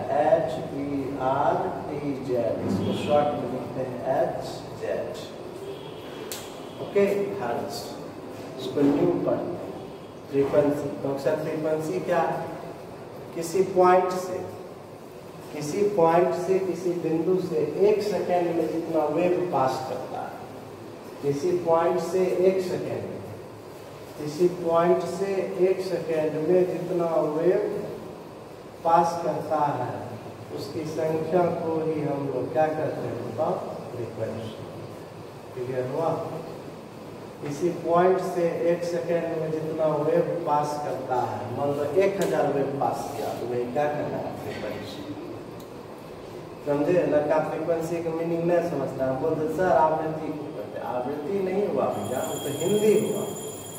HERTZ, इसको शॉर्ट में लिखते हैं HZ। ओके, हर्ट्ज, इसको न्यू पढ़ते हैं। फ्रीक्वेंसी, तो अक्सर फ्रीक्वेंसी क्या है, किसी पॉइंट से किसी बिंदु से 1 सेकेंड में जितना वेव पास करता है, किसी पॉइंट से 1 सेकेंड में जितना वेव पास करता है, उसकी संख्या को ही हम लोग क्या कहते हैं, बताओ, फ्रीक्वेंसी। क्लियर हुआ? किसी पॉइंट से 1 सेकेंड में जितना वेव पास करता है, मान लो 1000 वेव पास किया, तो वही क्या करना है, फ्रीक्वेंसी। समझे? लड़का फ्रीक्वेंसी का मीनिंग नहीं समझता है, बोलते सर आवृत्ति को कहते हैं। आवृत्ति नहीं हुआ भैया, वो तो हिंदी हुआ।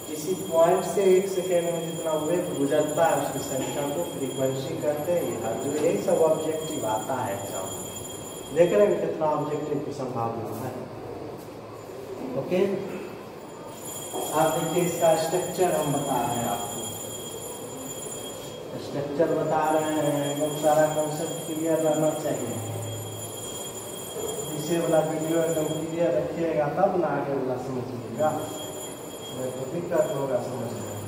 किसी पॉइंट से 1 सेकेंड में जितना वेव गुजरता है, उसकी संख्या को फ्रीक्वेंसी कहते हैं। जो यही सब ऑब्जेक्टिव आता है एग्जाम में, देख रहे हैं कितना ऑब्जेक्टिव की संभावना है। ओके, आप देखिए इसका स्ट्रक्चर हम बता रहे हैं आपको, स्ट्रक्चर बता रहे हैं, एकदम सारा कॉन्सेप्ट क्लियर रहना चाहिए। पीछे वाला वीडियो एकदम क्लियर रखिएगा तब ना आगे वाला समझिएगा, नहीं तो दिक्कत होगा समझने में।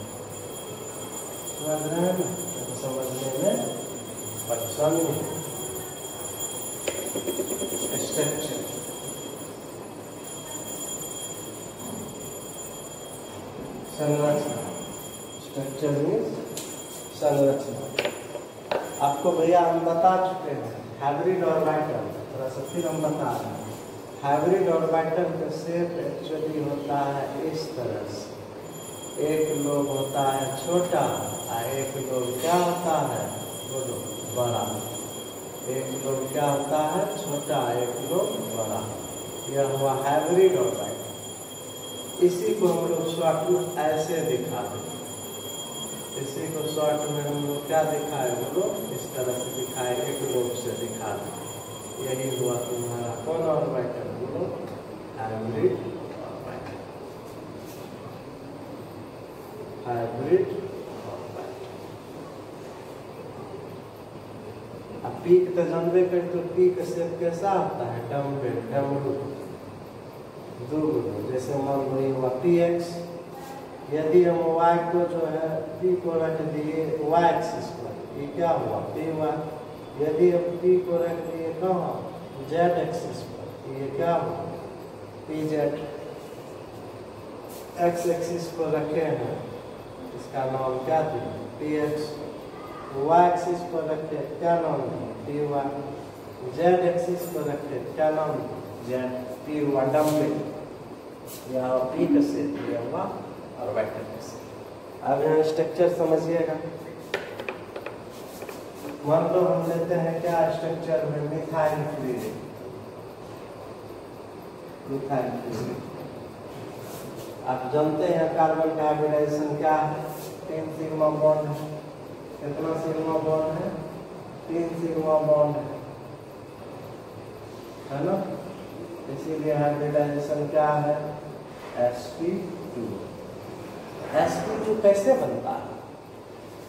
समझ रहे हैं ना, तो समझने में परेशानी। स्ट्रक्चर, संरचना, स्ट्रक्चर मीन्स संरचना। आपको भैया हम बता चुके हैं हाइब्रिड ऑर्बिटल, थोड़ा सा फिर हम बता रहे हैं। हाइब्रिड ऑर्बिटल का शेप एक्चुअली होता है इस तरह से, एक लोब होता है छोटा और एक लोब क्या होता है, बोलो, बड़ा। एक लोब क्या होता है, छोटा, एक लोब बड़ा। यह हुआ हाइब्रिड ऑर्बिटल। इसी को हम लोग शॉर्ट में ऐसे दिखा देते, इसी को शॉर्ट में हम लोग क्या दिखाए, बोलो, इस तरह से दिखाए, एक लोब से दिखा दें। यही हुआ तुम्हारा कौन ऑर्बिटल, बोलो, हाइब्रिड ऑर्बिटल। Hybrid orbital. अब पीक तो जानबे कर, तो पीक शेप कैसा होता है, डम्बेल, डमरू, दो, जैसे मान लो ये हुआ PX। यदि हम y को जो है p को रख दिए y एक्सिस पर, ये क्या हुआ, PY। यदि हम p को रख दिए कहाँ, z एक्सिस पर, ये क्या हुआ, PZ। x एक्सिस को रखे हैं, इसका नाम क्या दिया, PX। y एक्सिस पर रखे, क्या नाम दिया, PY। z एक्सिस पर रखे, क्या नाम दिया, Z, P हुआ डम्बल, यह p का शेप, यह हुआ ऑर्बिटल का शेप। अब यहाँ स्ट्रक्चर समझिएगा। मान लो हम लेते हैं क्या स्ट्रक्चर में, मिथाइल फ्लोरीन। मिथाइल फ्लोरीन आप जानते हैं कार्बन का हाइब्रिडाइजेशन क्या है, 3 सिग्मा बॉन्ड है। कितना सिग्मा बॉन्ड है, 3 सिग्मा बॉन्ड है ना। इसीलिए हाइब्रिडाइजेशन क्या है, sp2। sp2 कैसे बनता है,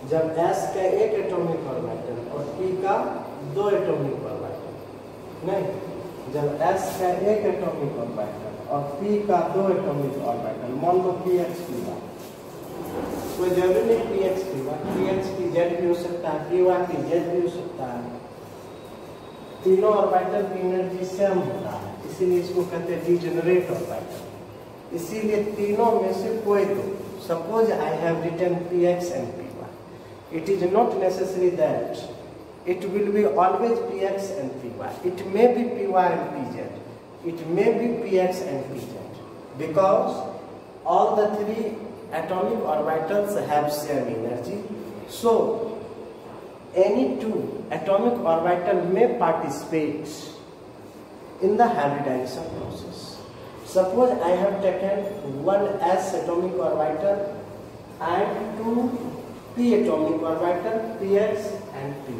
जब s का 1 एटॉमिक ऑर्बिटल और p का 2 एटॉमिक ऑर्बिटल, नहीं, जब s का 1 एटॉमिक ऑर्बिटल और p का 2 एटॉमिक ऑर्बिटल, मान लो px p y, कोई जरूरी नहीं px p y, px pz भी हो सकता है, py pz भी हो सकता है। तीनों ऑर्बिटल की एनर्जी सेम होता है, इसीलिए इसको कहते हैं डिजेनरेट ऑर्बिटल। इसीलिए तीनों में से कोई दो, suppose I have written px and py, it is not necessary that it will be always px and py. It may be py and pz, it may be px and pz, because all the 3 atomic orbitals have same energy. So any 2 atomic orbital may participate in the hybridization process. Suppose I have taken 1 s atomic orbital and 2 p atomic orbital, px and py.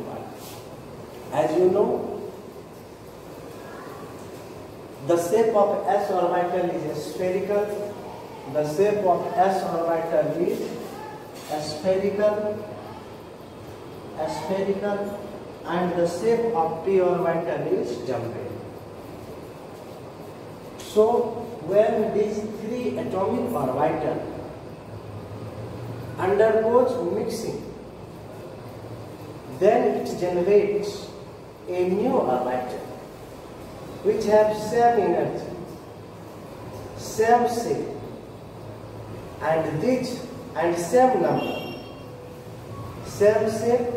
As you know, the shape of s orbital is spherical. The shape of s orbital is spherical. spherical, and the shape of p orbital is jumbled. So when these three atomic orbital undergoes mixing, then it generates a new orbital which have same energy, same shape, and same number, same shape,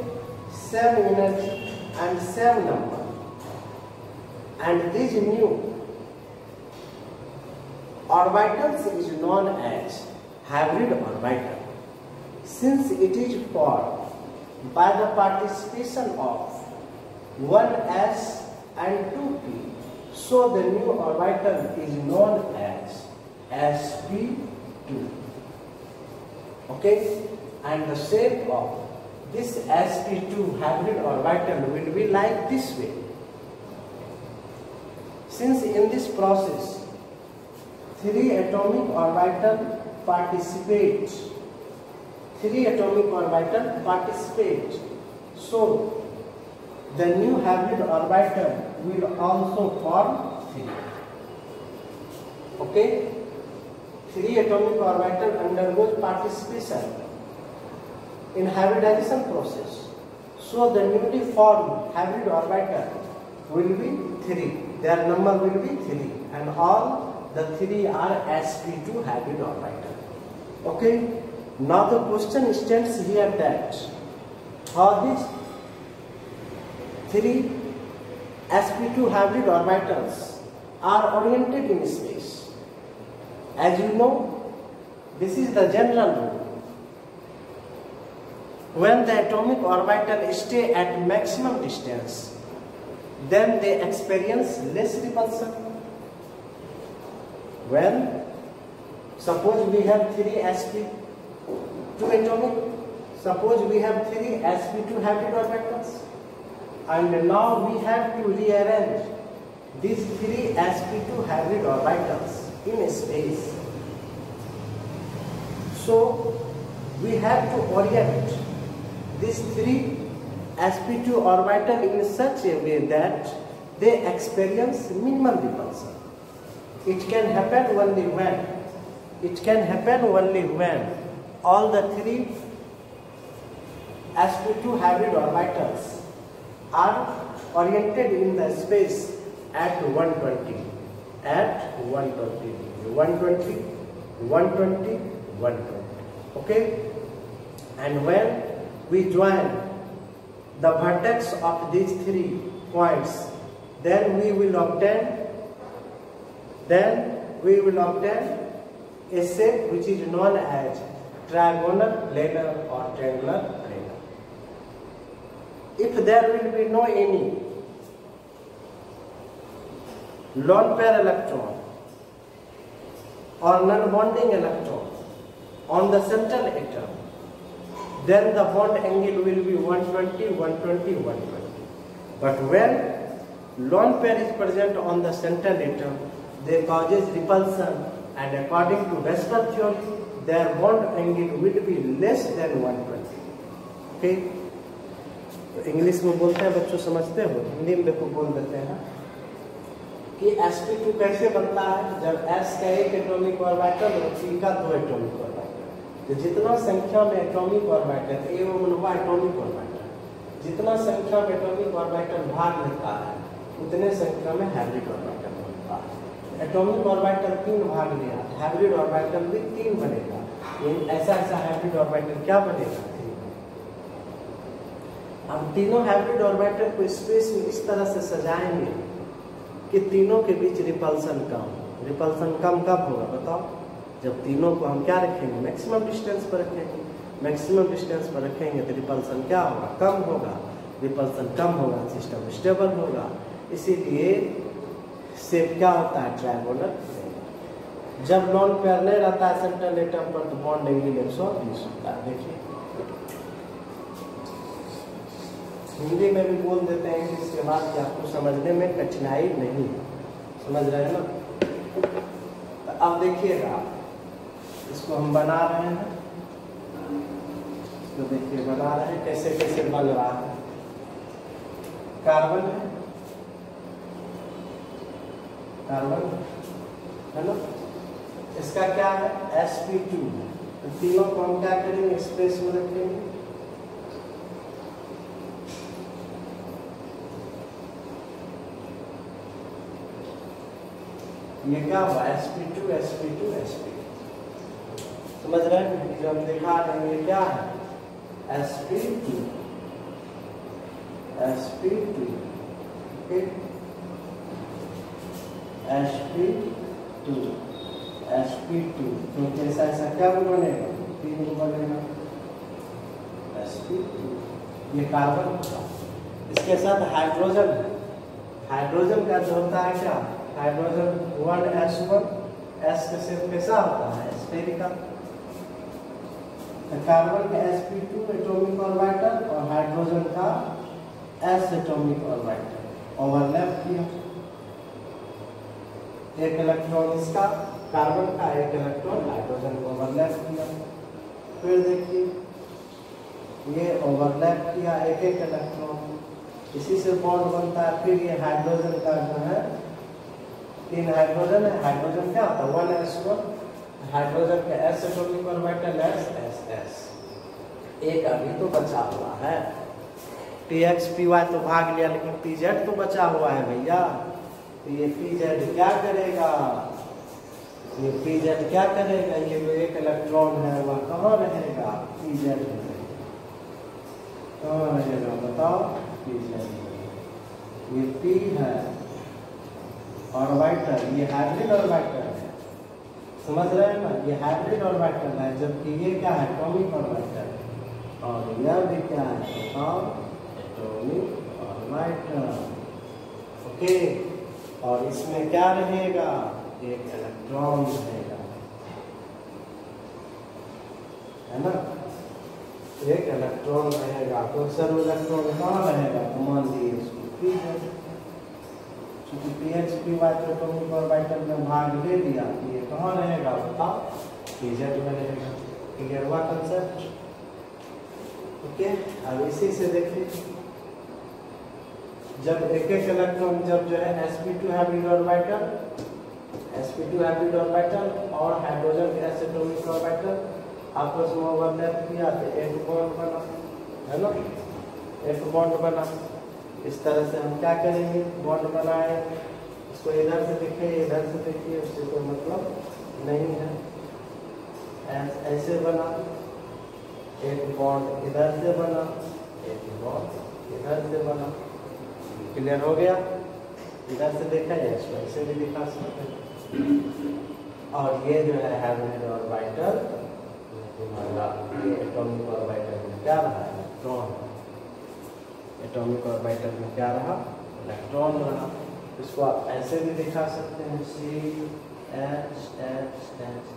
same energy, and same number. And these new orbitals is known as hybrid orbital, since it is formed by the participation of 1s and 2p. So the new orbital is known as sp2. Okay, and the shape of this sp2 hybrid orbital will be like this way. Since in this process three atomic orbital participate, so the new hybrid orbital will also form 3. Okay, 3 atomic orbital undergoes participation in hybridization process. So the newly formed hybrid orbital will be 3. Their number will be 3, and all the 3 are sp2 hybrid orbital. Okay. Now the question stands here that how these 3 sp2 hybrid orbitals are oriented in space. As you know, this is the general rule. When the atomic orbital stay at maximum distance, then they experience less repulsion. When suppose we have 3 sp2 atomic, suppose we have 3 sp2 hybrid orbitals, and now we have to rearrange these 3 sp2 hybrid orbitals in space. So we have to orient these 3 sp2 orbital in such a way that they experience minimum repulsion. It can happen only when all the 3 sp2 hybrid orbitals are oriented in the space at 120 degree. Okay, and when we join the vertex of these 3 points, then we will obtain a shape which is known as trigonal planar or triangular planar. If there will be no any lone pair electron or non-bonding electron on the central atom, then the bond angle will be 120. But when lone pair is present on the central atom, they causes repulsion, and according to Western theory, their bond angle will be less than 120. Okay, तो English में बोलते हैं, बच्चों समझते हो, हिंदी में देखो बोल देते हैं कि sp2 कैसे बनता है जब s का 1 एटॉमिक ऑर्बिटल और p का 2 एटॉमिक ऑर्बिटल। तो जितना संख्या में एटॉमिक ऑर्बिटल एटॉमिक ऑर्बिटल, जितना संख्या में एटॉमिक ऑर्बिटल भाग लेता है उतने संख्या में हाइब्रिड ऑर्बिटल बनता है। एटॉमिक ऑर्बिटल 3 भाग लिया, हाइब्रिड ऑर्बिटल भी 3 बनेगा। ऐसा हाइब्रिड ऑर्बिटल क्या बनेगा? 3। अब तीनों हाइब्रिड ऑर्बिटल को स्पेस में इस तरह से सजाएंगे कि तीनों के बीच रिपल्सन कम। रिपल्सन कम कब होगा बताओ? जब तीनों को हम क्या रखेंगे? मैक्सिमम डिस्टेंस पर रखेंगे। मैक्सिमम डिस्टेंस पर रखेंगे तो रिपल्सन क्या होगा? कम होगा। रिपल्सन कम होगा, सिस्टम स्टेबल होगा। इसीलिए शेप क्या होता है? ट्रायंगुलर। जब लॉन पेयर नहीं रहता है सेंट्रल एटम पर तो बॉन्ड एंगल 120 होता है। देखिए हिंदी में भी बोल देते हैं इसके बाद कि आपको समझने में कठिनाई नहीं है। समझ रहे हैं ना? तो अब देखिएगा, इसको हम बना रहे हैं। इसको देखिए बना रहे हैं कैसे कैसे बन रहा है। कार्बन है, कार्बन है ना, इसका क्या है sp2। तो तीनों को हम क्या करेंगे स्पेस में रखेंगे। ये क्या हुआ sp2 sp2 sp2, समझ रहे हैं। जो हम दिखा रहे हैं ये क्या है sp2 sp2 sp2 sp2, क्योंकि ऐसा क्या बनेगा तीन बनेगा sp2। ये कार्बन होगा, इसके साथ हाइड्रोजन है। हाइड्रोजन का जो होता है क्या हाइड्रोजन 1s1 s का शेप कैसा होता है स्फेरिकल। कार्बन का sp2 एटॉमिक ऑर्बिटल और हाइड्रोजन का s एटॉमिक ऑर्बिटल ओवरलैप किया। एक इलेक्ट्रॉन इसका कार्बन का, एक इलेक्ट्रॉन हाइड्रोजन को ओवरलैप किया। फिर देखिए ये ओवरलैप किया एक एक इलेक्ट्रॉन, इसी से बॉन्ड बनता है। फिर ये हाइड्रोजन का जो है तीन हाइड्रोजन है, हाइड्रोजन क्या होता है 1s1, हाइड्रोजन के s atomic orbital s s s। एक अभी तो बचा हुआ है px py तो भाग लिया, लेकिन pz तो बचा हुआ है भैया। तो ये pz क्या करेगा, ये pz क्या करेगा, ये जो एक इलेक्ट्रॉन है वह कहाँ रहेगा pz में, कहाँ रहेगा बताओ pz। ये p है ऑर्बिटल, ये हाइब्रिड ऑर्बिटल है, समझ रहे हैं ना, ये हाइब्रिड ऑर्बिटल है, जबकि ये क्या है एटॉमिक ऑर्बिटल, और यह भी क्या है बताओ एटॉमिक ऑर्बिटल। ओके, और इसमें क्या रहेगा एक इलेक्ट्रॉन रहेगा, है ना, एक इलेक्ट्रॉन रहेगा। तो सर्व इलेक्ट्रॉन कहाँ रहेगा, तो मान लीजिए इसको p है, क्योंकि px py तो एटॉमिक ऑर्बिटल में भाग ले लिया, तो ये कहाँ रहेगा बताओ pz में रहेगा। क्लियर हुआ कंसेप्ट। ओके, अब इसी से देखिए जब एक एक इलेक्ट्रॉन जब जो है sp2 hybrid orbital, sp2 hybrid orbital और हाइड्रोजन के s एटॉमिक ऑर्बिटल आपस में ओवरलैप किया तो एक बॉन्ड बना, है ना, एक बॉन्ड बना। इस तरह से हम क्या करेंगे बॉन्ड बनाए, इसको इधर से देखिए इधर से देखिए, उससे कोई मतलब नहीं है। ऐसे बना, एक बॉन्ड इधर से बना, एक बॉन्ड इधर से बना। क्लियर हो गया। इधर से देखा जाए इसको ऐसे भी दिखा सकते हैं। और ये जो है हाइब्रिड ऑर्बिटल तुम्हारा ये एटॉमिक ऑर्बिटल में क्या रहा इलेक्ट्रॉन, एटॉमिक ऑर्बिटल में क्या रहा इलेक्ट्रॉन रहा। इसको आप ऐसे भी दिखा सकते हैं CH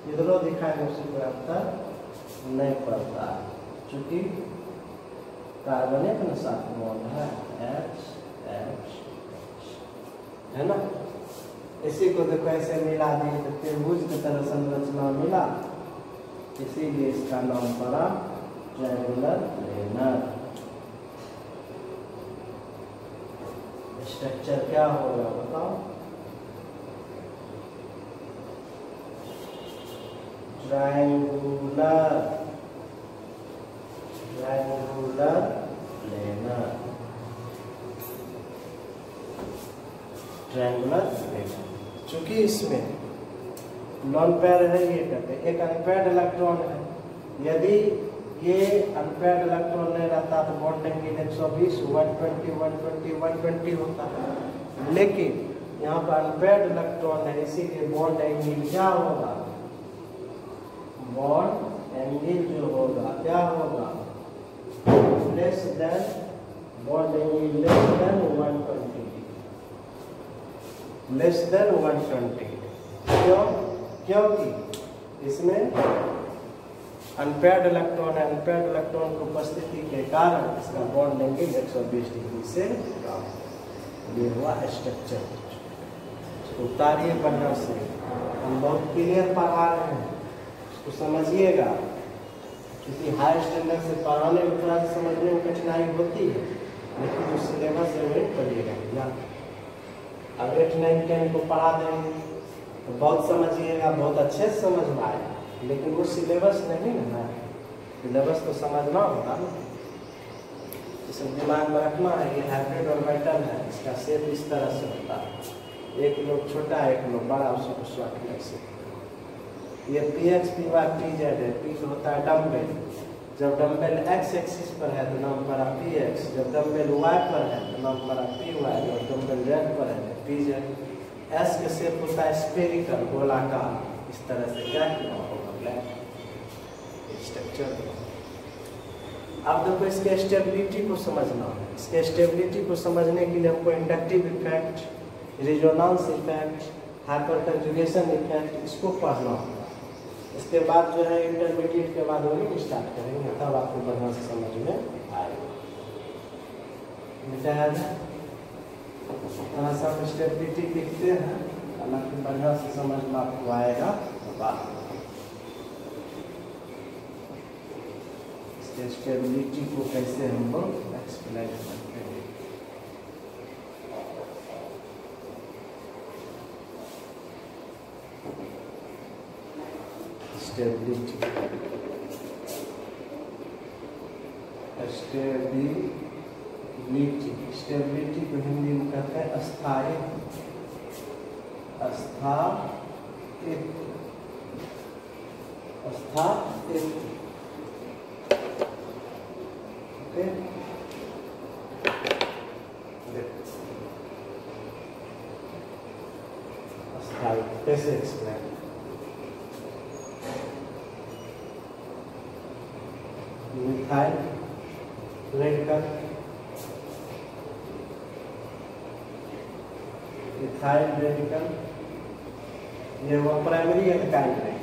इधरों दिखाएंगे उससे कोई अंतर नहीं पड़ता, चूंकि कार्बनेट में साथ बॉन्ड है H है ना। इसी को देखो ऐसे मिला दिए तो त्रिभुज की तरह संरचना मिला, इसीलिए इसका नाम पड़ा ट्रायंगुलर प्लेनर। स्ट्रक्चर क्या होगा बताओ, ट्रायंगुलर प्लेनर, ट्रायंगुलर प्लेनर। चूंकि इसमें नॉन पेयर है, ये कहते हैं एक अनपेयर्ड इलेक्ट्रॉन है। यदि ये अनपेयर्ड इलेक्ट्रॉन नहीं रहता तो बॉन्ड एंगल 120 120 120 120 होता है, लेकिन यहाँ पर अनपेयर्ड इलेक्ट्रॉन है, इसीलिए बॉन्ड एंगल क्या होगा, बॉन्ड एंगल जो होगा क्या होगा less than, bond angle less than 120, less than 120। क्यों, क्योंकि इसमें अनपेयर्ड इलेक्ट्रॉन है, अनपेयर्ड इलेक्ट्रॉन की उपस्थिति के कारण इसका बॉन्ड एंगल 120 डिग्री से कम। ये हुआ स्ट्रक्चर। उतारिए बढ़िया से, हम बहुत क्लियर पढ़ा रहे हैं, उसको समझिएगा। क्योंकि हायर स्टैंडर्ड से पढ़ाने में थोड़ा सा समझने में कठिनाई होती है, लेकिन जो सिलेबस है वही पढ़िएगा ना। अब 8, 9, 10 को पढ़ा देंगे तो बहुत समझिएगा, बहुत अच्छे से समझ में आएगा, लेकिन वो सिलेबस नहीं है, सिलेबस तो समझना होगा ना। इसे दिमाग में रखना है, ये हाइब्रिड और मेटल है, इसका शेप इस तरह से होता है, एक लोग छोटा एक लोग बड़ा, उसी को शॉर्ट में से। ये PX PY PZ है, P होता है डम्बेल, जब डम्बेल X एक्सिस पर है तो नाम पड़ा PX, जब डम्बेल Y पर है तो नाम पड़ा PY, जब डम्बेल Z पर है तो PZ। S के शेप होता है स्फेरिकल, गोलाकार, इस तरह से क्या किया होगा ब्लैक स्ट्रक्चर। अब देखो इसके स्टेबिलिटी को समझना है, इसके स्टेबिलिटी को समझने के लिए हमको inductive effect, resonance effect, hyper conjugation effect, इसको पढ़ना होगा। इसके बाद जो है इंटरमीडिएट के बाद वही स्टार्ट करेंगे, तब आपको बढ़िया से समझ में आएगा। थोड़ा सा स्टेबिलिटी लिखते हैं, हालांकि बढ़िया से समझ में आपको आएगा तो बात। स्टेबिलिटी को कैसे हम लोग एक्सप्लेन करते हैं। स्टेबिलिटी स्टेबिलिटी को हिंदी में कहते हैं स्थायित्व, कैसे explain. Methyl radical, ethyl radical, ये हुआ प्राइमरी एल्काइल रेडिकल।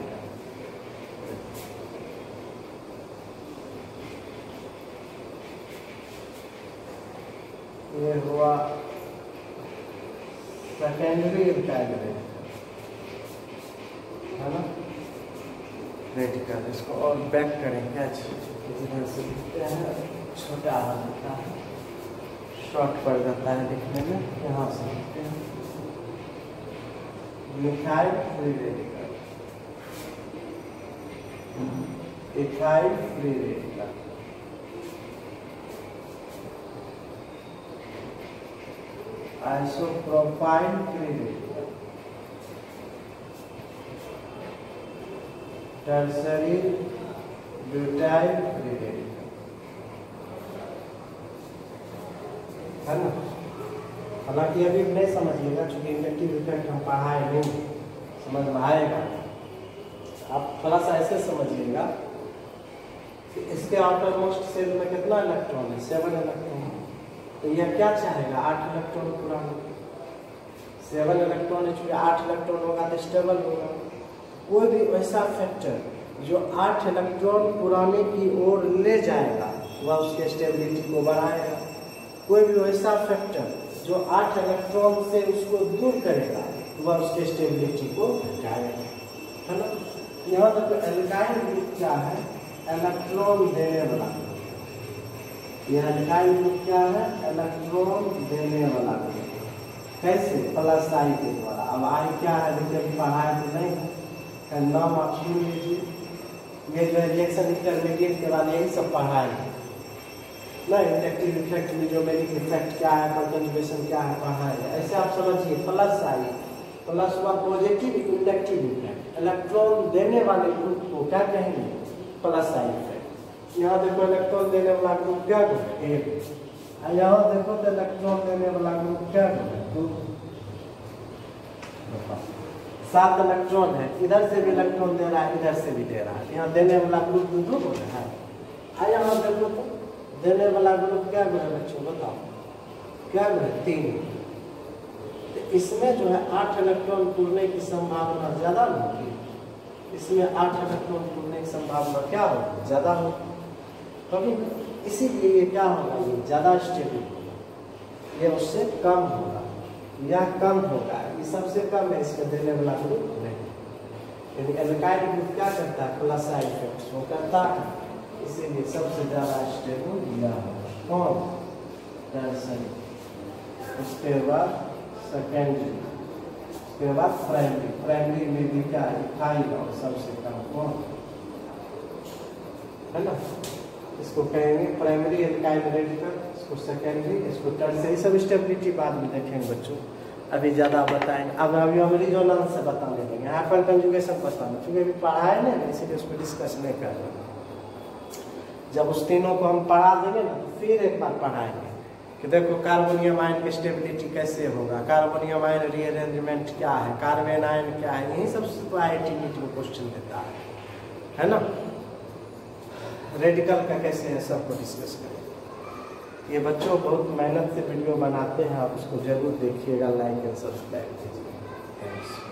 ये हुआ सेकेंडरी एल्काइल रेडिकल, है ना, रेडिकल। इसको और बैक करेंगे, इधर से लिखते हैं, छोटा होता है, शॉर्ट पड़ जाता है लिखने में, यहाँ से लिखते हैं methyl free radical, ethyl free radical, isopropyl free radical, tertiary butyl free radical, है ना। हालांकि अभी नहीं समझिएगा, चूंकि इंडक्टिव इफेक्ट हम पढ़ाए नहीं, समझ में आएगा। आप थोड़ा सा ऐसे समझिएगा कि इसके आउटर मोस्ट सेल में कितना इलेक्ट्रॉन है, 7 इलेक्ट्रॉन है, तो यह क्या चाहेगा, 8 इलेक्ट्रॉन पूरा हो। 7 इलेक्ट्रॉन है, चूंकि 8 इलेक्ट्रॉन होगा तो स्टेबल होगा। कोई भी वैसा फैक्टर जो 8 इलेक्ट्रॉन पुराने की ओर ले जाएगा वह उसके स्टेबिलिटी को बढ़ाएगा। कोई भी वैसा फैक्टर जो 8 इलेक्ट्रॉन से उसको दूर करेगा वह उसके स्टेबिलिटी को घटाएगा, है ना। यहाँ तक एल्काइल ग्रुप क्या है, इलेक्ट्रॉन देने वाला। यह एल्काइल ग्रुप क्या है, इलेक्ट्रॉन देने वाला ग्रुप। कैसे, प्लस आई के द्वारा। अब आई क्या है, देखिए पढ़ाए तो नहीं है, नाम आप सुन लीजिए। ये जो रिएक्शन इंटरमीडिएट के बाद यही सब पढ़ाएंगे ना। इंडक्टिव इफेक्ट में जो मेरिक इफेक्ट क्या है, कंजुगेशन क्या है, पढ़ाएंगे। ऐसे आप समझिए, प्लस आई, प्लस हुआ पॉजिटिव इंडक्टिव इफेक्ट। इलेक्ट्रॉन देने वाले ग्रुप को क्या कहेंगे, प्लस आई इफेक्ट। यहाँ देखो इलेक्ट्रॉन देने वाला ग्रुप क्या है, 1। यहाँ देखो तो इलेक्ट्रॉन देने वाला ग्रुप क्या है, 2। 7 इलेक्ट्रॉन है, इधर से भी इलेक्ट्रॉन दे रहा है, इधर से भी दे रहा है। यहाँ देने वाला ग्रुप 2 हो रहा है। यहाँ देखो तो देने वाला ग्रुप क्या है बच्चों, बताओ क्या है, 3। तो इसमें जो है 8 इलेक्ट्रॉन पुरने की संभावना ज्यादा होगी। इसमें 8 इलेक्ट्रॉन पुरने की संभावना क्या होगी, ज्यादा होगी। कभी इसीलिए ये क्या होगा, ये ज्यादा स्टेबल होगा, ये उससे कम होगा या कम होगा। ये सबसे कम है इसमें देने वाला ग्रुप नहीं। यानी एल्काइल ग्रुप क्या करता है, प्लस आई इफेक्ट शो करता है। इसीलिए सबसे ज़्यादा स्टेबल यह है। कौन? टर्सरी। उसके बाद सेकेंडरी, उसके बाद प्राइमरी। प्राइमरी में भी क्या है? इथाइल और सबसे कम कौन है ना, इसको कहेंगे प्राइमरी एल्काइल रेडिकल, इसको सेकेंडरी, इसको टर्सरी। सब स्टेबिलिटी बाद में देखेंगे बच्चों, अभी ज़्यादा बताएंगे। अब अभी हम रिजोनेंस से बताने लगे, हाइपर कंजुगेशन बताना, क्योंकि अभी पढ़ा है ना, इसीलिए उसको डिस्कस नहीं कर रहे। जब उस तीनों को हम पढ़ा देंगे ना, फिर एक बार पढ़ाएंगे कि देखो कार्बोनियम आयन की स्टेबिलिटी कैसे होगा, कार्बोनियम आयन रीअरेंजमेंट क्या है, कार्बन आयन क्या है, यही सब आईआईटी नीट में क्वेश्चन देता है ना। रेडिकल का कैसे है सबको डिस्कस करें। ये बच्चों बहुत मेहनत से वीडियो बनाते हैं, आप उसको जरूर देखिएगा, लाइक एंड सब्सक्राइब कीजिए। थैंक्स।